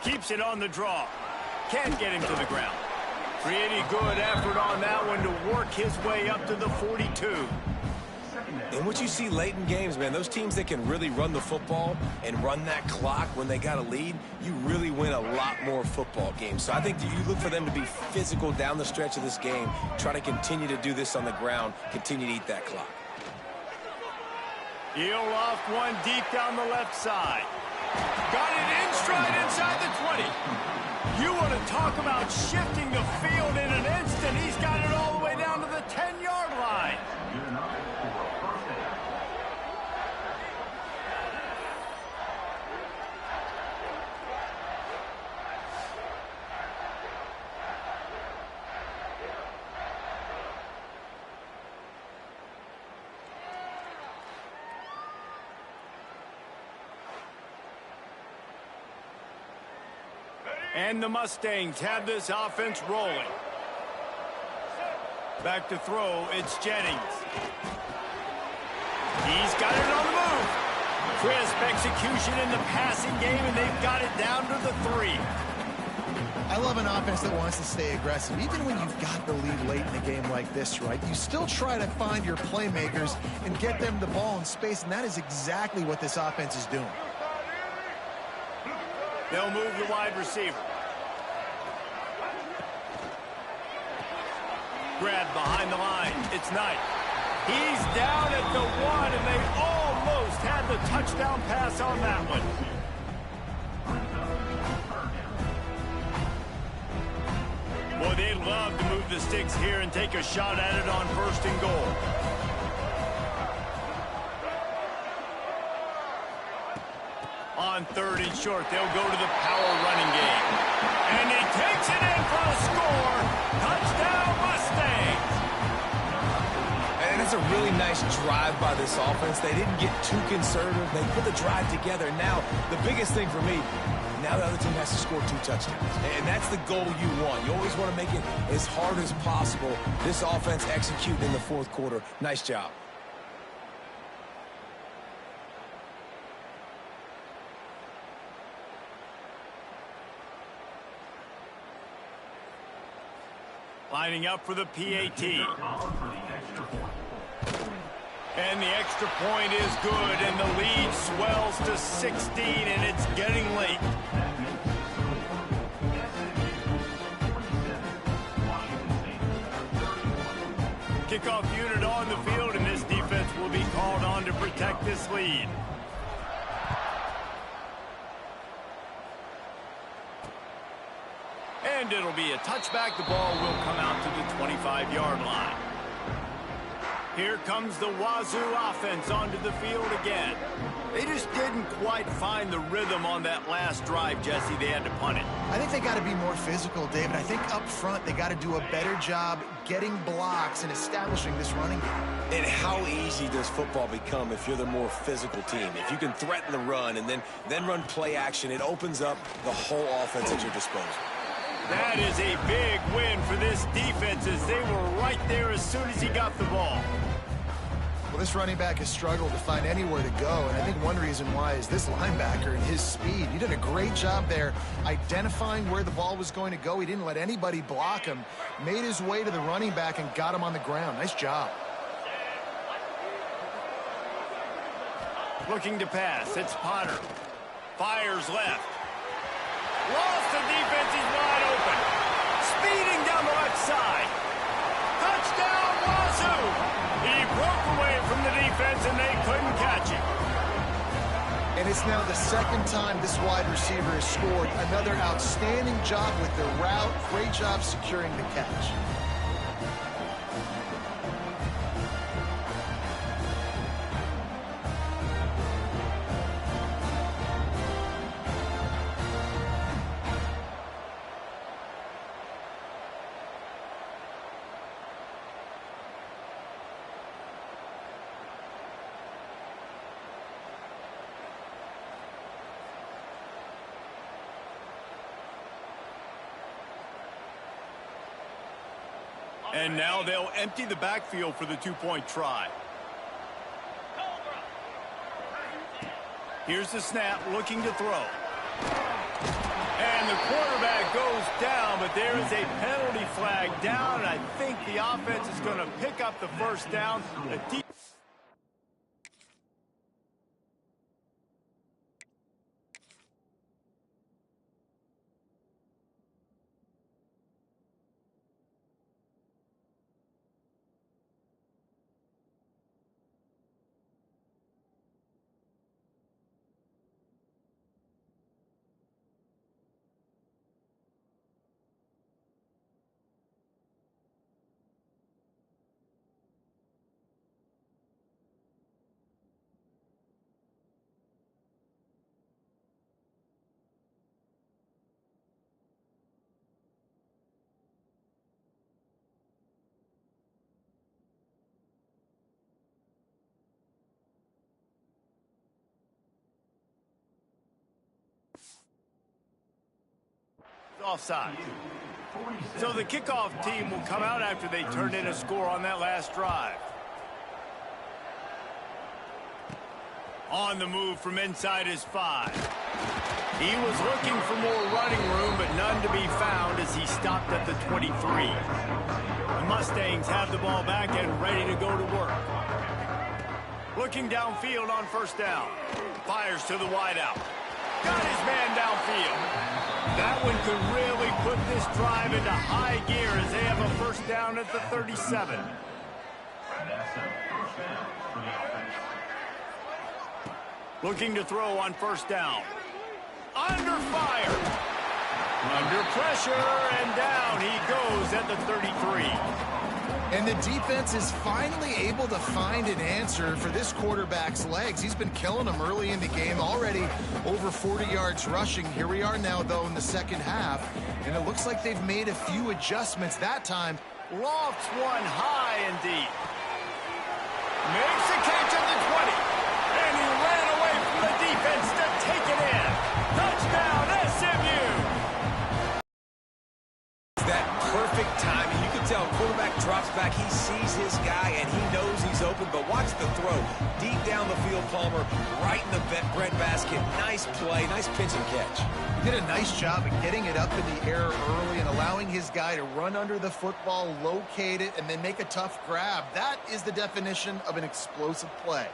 Keeps it on the draw. Can't get him to the ground. Pretty good effort on that one to work his way up to the 42. And what you see late in games, man, those teams that can really run the football and run that clock when they got a lead, you really win a lot more football games. So I think that you look for them to be physical down the stretch of this game, try to continue to do this on the ground, continue to eat that clock. He'll loft one deep down the left side. Got it in stride inside the 20. You want to talk about shifting the field in an instant. He's got it all the way down to the 10-yard line. And the Mustangs have this offense rolling. Back to throw, it's Jennings. He's got it on the move. Crisp execution in the passing game, and they've got it down to the 3. I love an offense that wants to stay aggressive. Even when you've got the lead late in a game like this, right, you still try to find your playmakers and get them the ball in space, and that is exactly what this offense is doing. They'll move the wide receiver. Grab behind the line. It's Knight. He's down at the 1, and they almost had the touchdown pass on that one. Boy, they'd love to move the sticks here and take a shot at it on 1st and goal. On 3rd and short, they'll go to the power running game. And he takes it in for a score. Touchdown, Mustangs. And it's a really nice drive by this offense. They didn't get too conservative. They put the drive together. Now, the biggest thing for me, now the other team has to score 2 touchdowns. And that's the goal you want. You always want to make it as hard as possible. This offense executing in the 4th quarter. Nice job. Lining up for the PAT. And the extra point is good, and the lead swells to 16, and it's getting late. Kickoff unit on the field, and this defense will be called on to protect this lead. And it'll be a touchback. The ball will come out to the 25-yard line. Here comes the Wazoo offense onto the field again. They just didn't quite find the rhythm on that last drive, Jesse. They had to punt it. I think they got to be more physical, David. I think up front they got to do a better job getting blocks and establishing this running game. And how easy does football become if you're the more physical team? If you can threaten the run and then run play action, it opens up the whole offense at your disposal. That is a big win for this defense as they were right there as soon as he got the ball. Well, this running back has struggled to find anywhere to go, and I think one reason why is this linebacker and his speed. He did a great job there identifying where the ball was going to go. He didn't let anybody block him, made his way to the running back and got him on the ground. Nice job. Looking to pass. It's Potter. Fires left. Lost the defense. He's wide open. Speeding down the left side. Touchdown, Wazoo. He broke away from the defense, and they couldn't catch him. And it's now the 2nd time this wide receiver has scored. Another outstanding job with the route. Great job securing the catch. And now they'll empty the backfield for the 2-point try. Here's the snap, looking to throw. And the quarterback goes down, but there is a penalty flag down, and I think the offense is going to pick up the 1st down. Offside. So the kickoff team will come out after they turned in a score on that last drive. On the move from inside his 5. He was looking for more running room, but none to be found as he stopped at the 23. The Mustangs have the ball back and ready to go to work. Looking downfield on first down. Fires to the wideout. Got his man downfield. That one could really put this drive into high gear as they have a first down at the 37. Looking to throw on first down. Under fire. Under pressure, and down he goes at the 33. And the defense is finally able to find an answer for this quarterback's legs. He's been killing them early in the game, already over 40 yards rushing. Here we are now, though, in the second half, and it looks like they've made a few adjustments that time. Lofts one high and deep. Makes a catch at the 20. And he ran away from the defense to take it in. Touchdown, SMU! That perfect timing. You can tell quarterback drops back. He sees his guy, and he knows he's open. But watch the throw. Deep down the field, Palmer, right in the breadbasket. Nice play, nice pitch and catch. He did a nice job of getting it up in the air early and allowing his guy to run under the football, locate it, and then make a tough grab. That is the definition of an explosive play.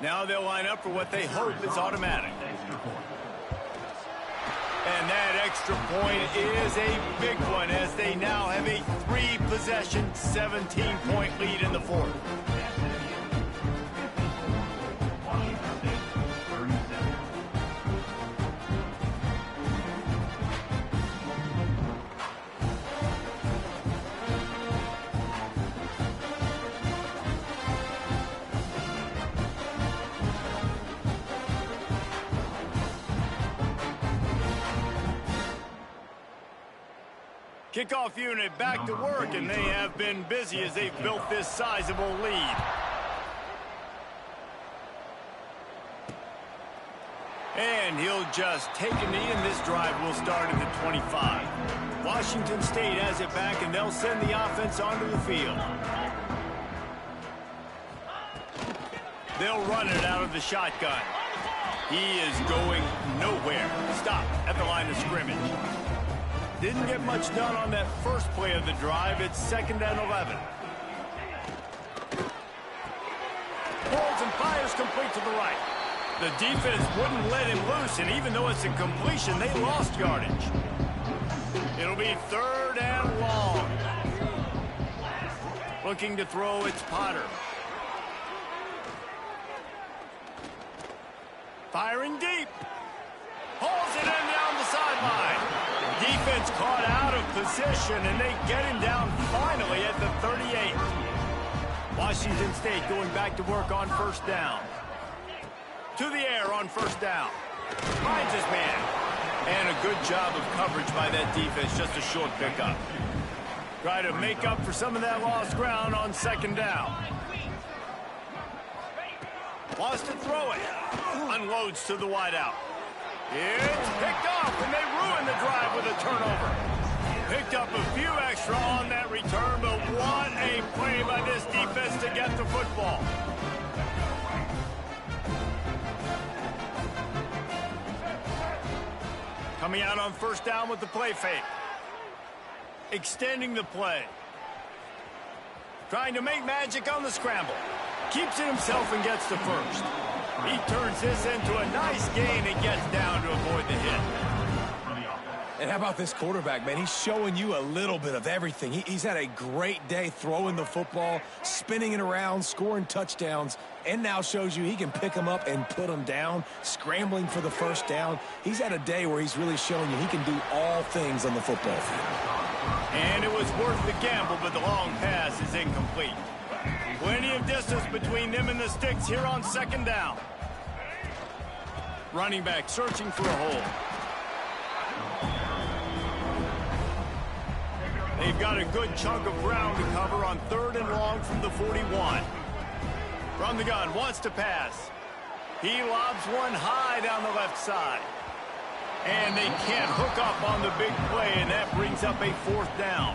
Now they'll line up for what they hope is automatic. And that extra point is a big one as they now have a 3-possession, 17-point lead in the fourth. Kickoff unit back to work, and they have been busy as they've built this sizable lead. And he'll just take a knee, and this drive will start at the 25. Washington State has it back, and they'll send the offense onto the field. They'll run it out of the shotgun. He is going nowhere. Stop at the line of scrimmage. Didn't get much done on that first play of the drive. It's 2nd and 11. Pulls and fires complete to the right. The defense wouldn't let him loose, and even though it's a completion, they lost yardage. It'll be 3rd and long. Looking to throw, it's Potter. Firing deep. Pulls it in down the sideline. Defense caught out of position, and they get him down finally at the 38. Washington State going back to work on first down. To the air on first down. Finds his man. And a good job of coverage by that defense, just a short pickup. Try to make up for some of that lost ground on 2nd down. Wants to throw it. Unloads to the wideout. It's picked off, and they ruin the drive with a turnover. Picked up a few extra on that return, but what a play by this defense to get the football. Coming out on first down with the play fake. Extending the play. Trying to make magic on the scramble. Keeps it himself and gets to first. He turns this into a nice gain and gets down to avoid the hit. And how about this quarterback, man? He's showing you a little bit of everything. He's had a great day throwing the football, spinning it around, scoring touchdowns, and now shows you he can pick them up and put them down, scrambling for the first down. He's had a day where he's really showing you he can do all things on the football field. And it was worth the gamble, but the long pass is incomplete. Plenty of distance between them and the sticks here on 2nd down. Running back searching for a hole. They've got a good chunk of ground to cover on 3rd and long from the 41. From the gun, wants to pass. He lobs one high down the left side. And they can't hook up on the big play, and that brings up a 4th down.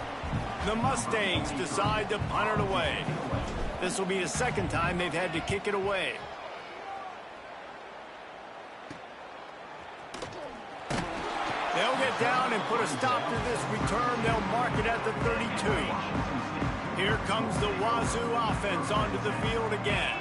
The Mustangs decide to punt it away. This will be the 2nd time they've had to kick it away. They'll get down and put a stop to this return. They'll mark it at the 32. Here comes the Wazoo offense onto the field again.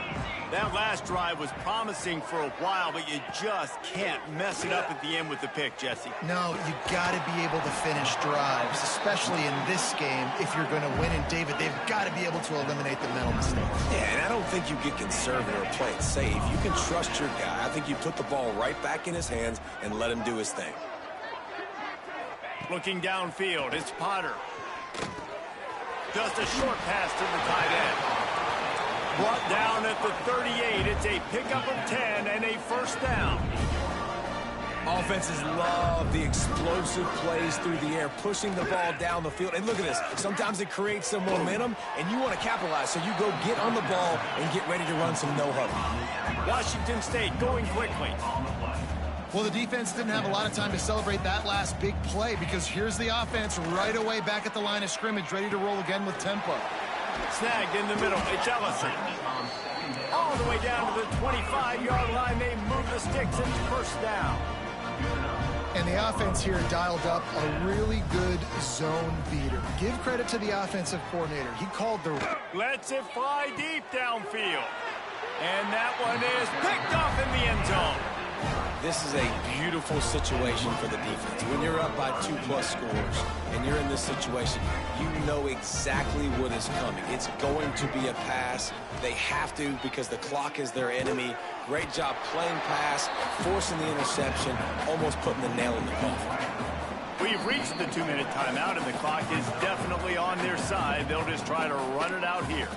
That last drive was promising for a while, but you just can't mess it up at the end with the pick, Jesse. No, you got to be able to finish drives, especially in this game. If you're going to win, and David, they've got to be able to eliminate the mental mistakes. Yeah, and I don't think you get conservative or play it safe. You can trust your guy. I think you put the ball right back in his hands and let him do his thing. Looking downfield, it's Potter. Just a short pass to the tight end. Brought down at the 38. It's a pickup of 10 and a 1st down. Offenses love the explosive plays through the air, pushing the ball down the field. And look at this. Sometimes it creates some momentum, and you want to capitalize. So you go get on the ball and get ready to run some no-huddle. Washington State going quickly. Well, the defense didn't have a lot of time to celebrate that last big play because here's the offense right away back at the line of scrimmage, ready to roll again with tempo. Snagged in the middle. It's Ellison. All the way down to the 25-yard line. They move the sticks and 1st down. And the offense here dialed up a really good zone beater. Give credit to the offensive coordinator. He called the... Lets it fly deep downfield. And that one is picked off in the end zone. This is a beautiful situation for the defense. When you're up by 2+ scores and you're in this situation, you know exactly what is coming. It's going to be a pass. They have to because the clock is their enemy. Great job playing pass, forcing the interception, almost putting the nail in the coffin. We've reached the 2-minute timeout, and the clock is definitely on their side. They'll just try to run it out here.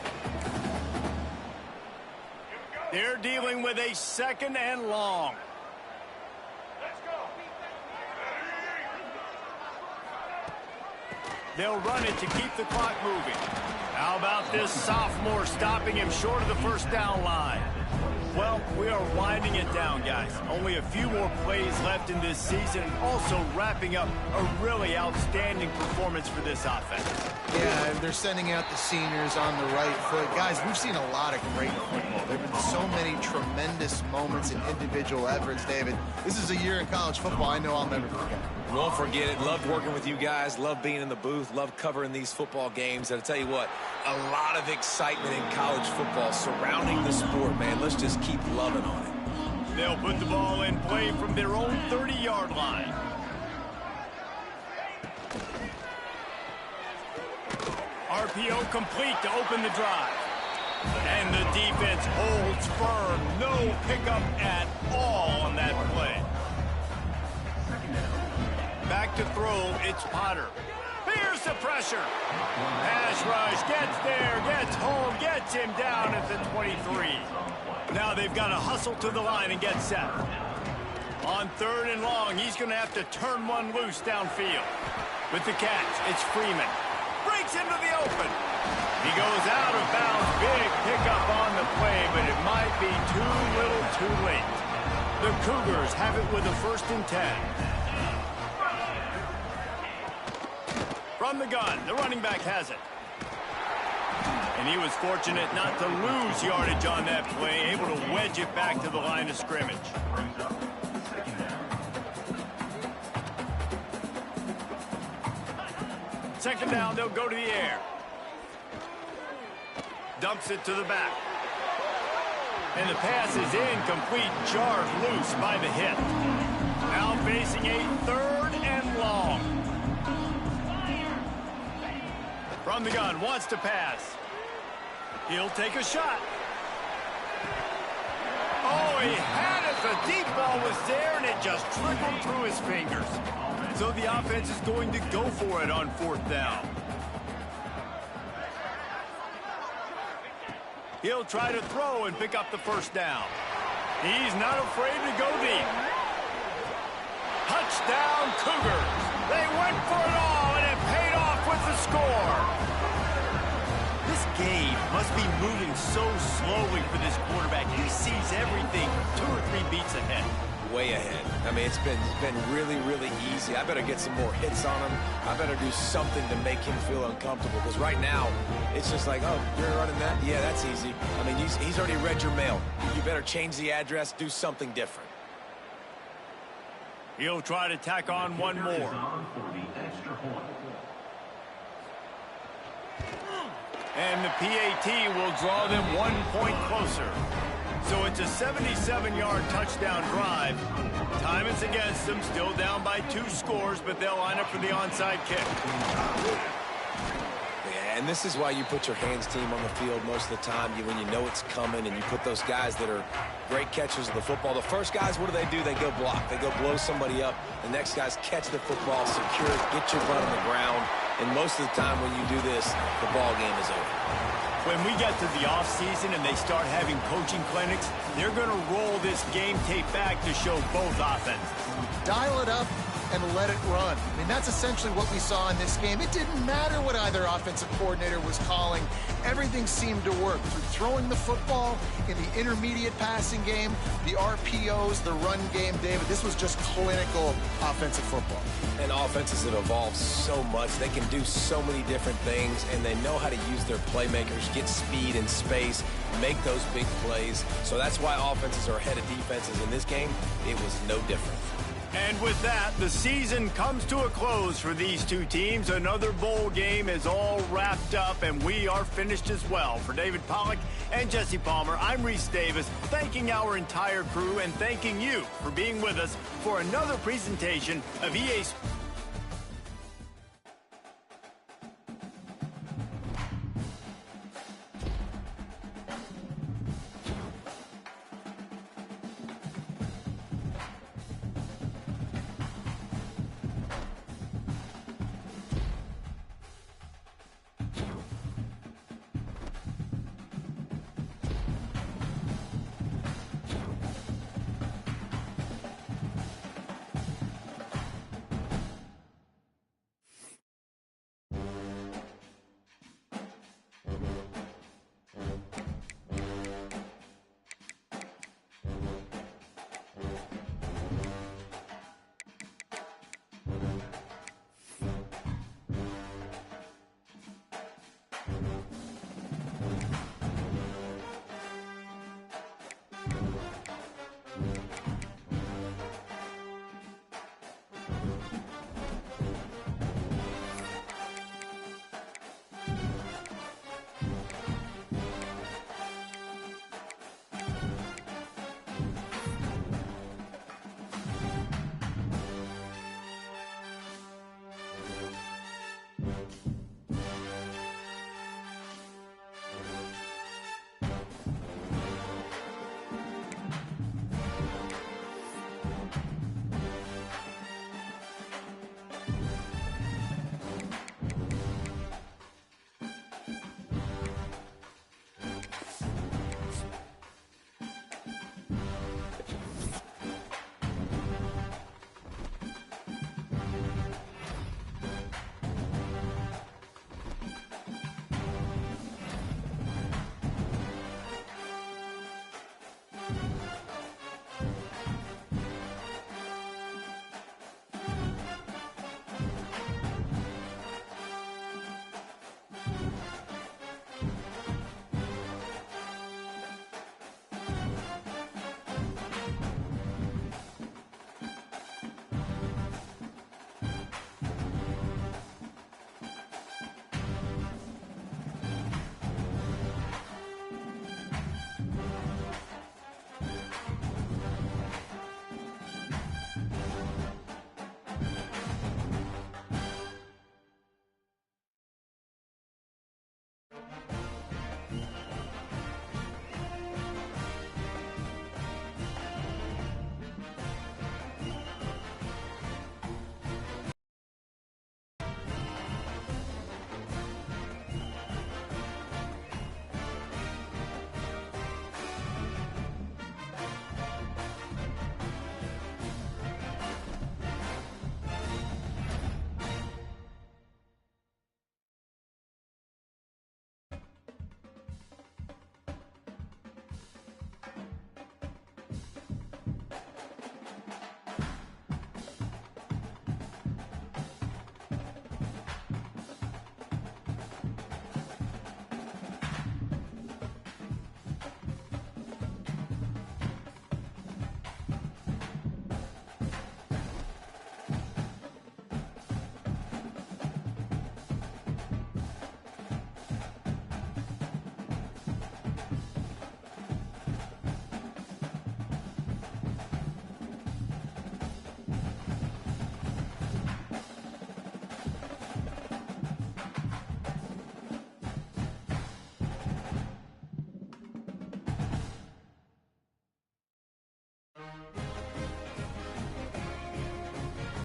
They're dealing with a 2nd and long. They'll run it to keep the clock moving. How about this sophomore stopping him short of the 1st down line? Well, we are winding it down, guys. Only a few more plays left in this season, and also wrapping up a really outstanding performance for this offense. Yeah, and they're sending out the seniors on the right foot. Guys, we've seen a lot of great football. There have been so many tremendous moments in individual efforts, David. This is a year in college football I know I'll never forget. Won't forget it. Loved working with you guys. Loved being in the booth. Loved covering these football games. And I'll tell you what, a lot of excitement in college football surrounding the sport, man. Let's just keep loving on it. They'll put the ball in play from their own 30-yard line. RPO complete to open the drive. And the defense holds firm. No pickup at all on that play. Back to throw, it's Potter. Here's the pressure. Pass rush, gets there, gets home, gets him down at the 23. Now they've got to hustle to the line and get set. On 3rd and long, he's going to have to turn one loose downfield. With the catch, it's Freeman. Breaks into the open. He goes out of bounds. Big pickup on the play, but it might be too little too late. The Cougars have it with a 1st and 10. From the gun, the running back has it. And he was fortunate not to lose yardage on that play, able to wedge it back to the line of scrimmage. Second down, they'll go to the air. Dumps it to the back. And the pass is incomplete, jarred loose by the hit. Now facing a 3rd and long. From the gun, wants to pass. He'll take a shot. Oh, he had it. The deep ball was there, and it just trickled through his fingers. So the offense is going to go for it on 4th down. He'll try to throw and pick up the 1st down. He's not afraid to go deep. Touchdown, Cougars. They went for it all, and it paid off with the the score. This game must be moving so slowly for this quarterback. He sees everything 2 or 3 beats ahead. Way ahead. I mean, it's been really, really easy. I better get some more hits on him. I better do something to make him feel uncomfortable, because right now, it's just like, oh, you're running that? Yeah, that's easy. I mean, he's already read your mail. You better change the address, do something different. He'll try to tack on one more. And the PAT will draw them 1 point closer. So it's a 77-yard touchdown drive. Time is against them, still down by 2 scores, but they'll line up for the onside kick. Yeah, and this is why you put your hands team on the field most of the time, when you know it's coming, and you put those guys that are great catchers of the football. The first guys, what do? They go block. They go blow somebody up. The next guys catch the football, secure it, get your butt on the ground. And most of the time when you do this, the ball game is over. When we get to the offseason and they start having coaching clinics, they're going to roll this game tape back to show both offenses. Dial it up and let it run. I mean, that's essentially what we saw in this game. It didn't matter what either offensive coordinator was calling. Everything seemed to work through throwing the football in the intermediate passing game, the RPOs, the run game, David. This was just clinical offensive football. And offenses have evolved so much. They can do so many different things, and they know how to use their playmakers, get speed and space, make those big plays. So that's why offenses are ahead of defenses in this game. It was no different. And with that, the season comes to a close for these two teams. Another bowl game is all wrapped up, and we are finished as well. For David Pollack and Jesse Palmer, I'm Reese Davis, thanking our entire crew and thanking you for being with us for another presentation of EA Sports.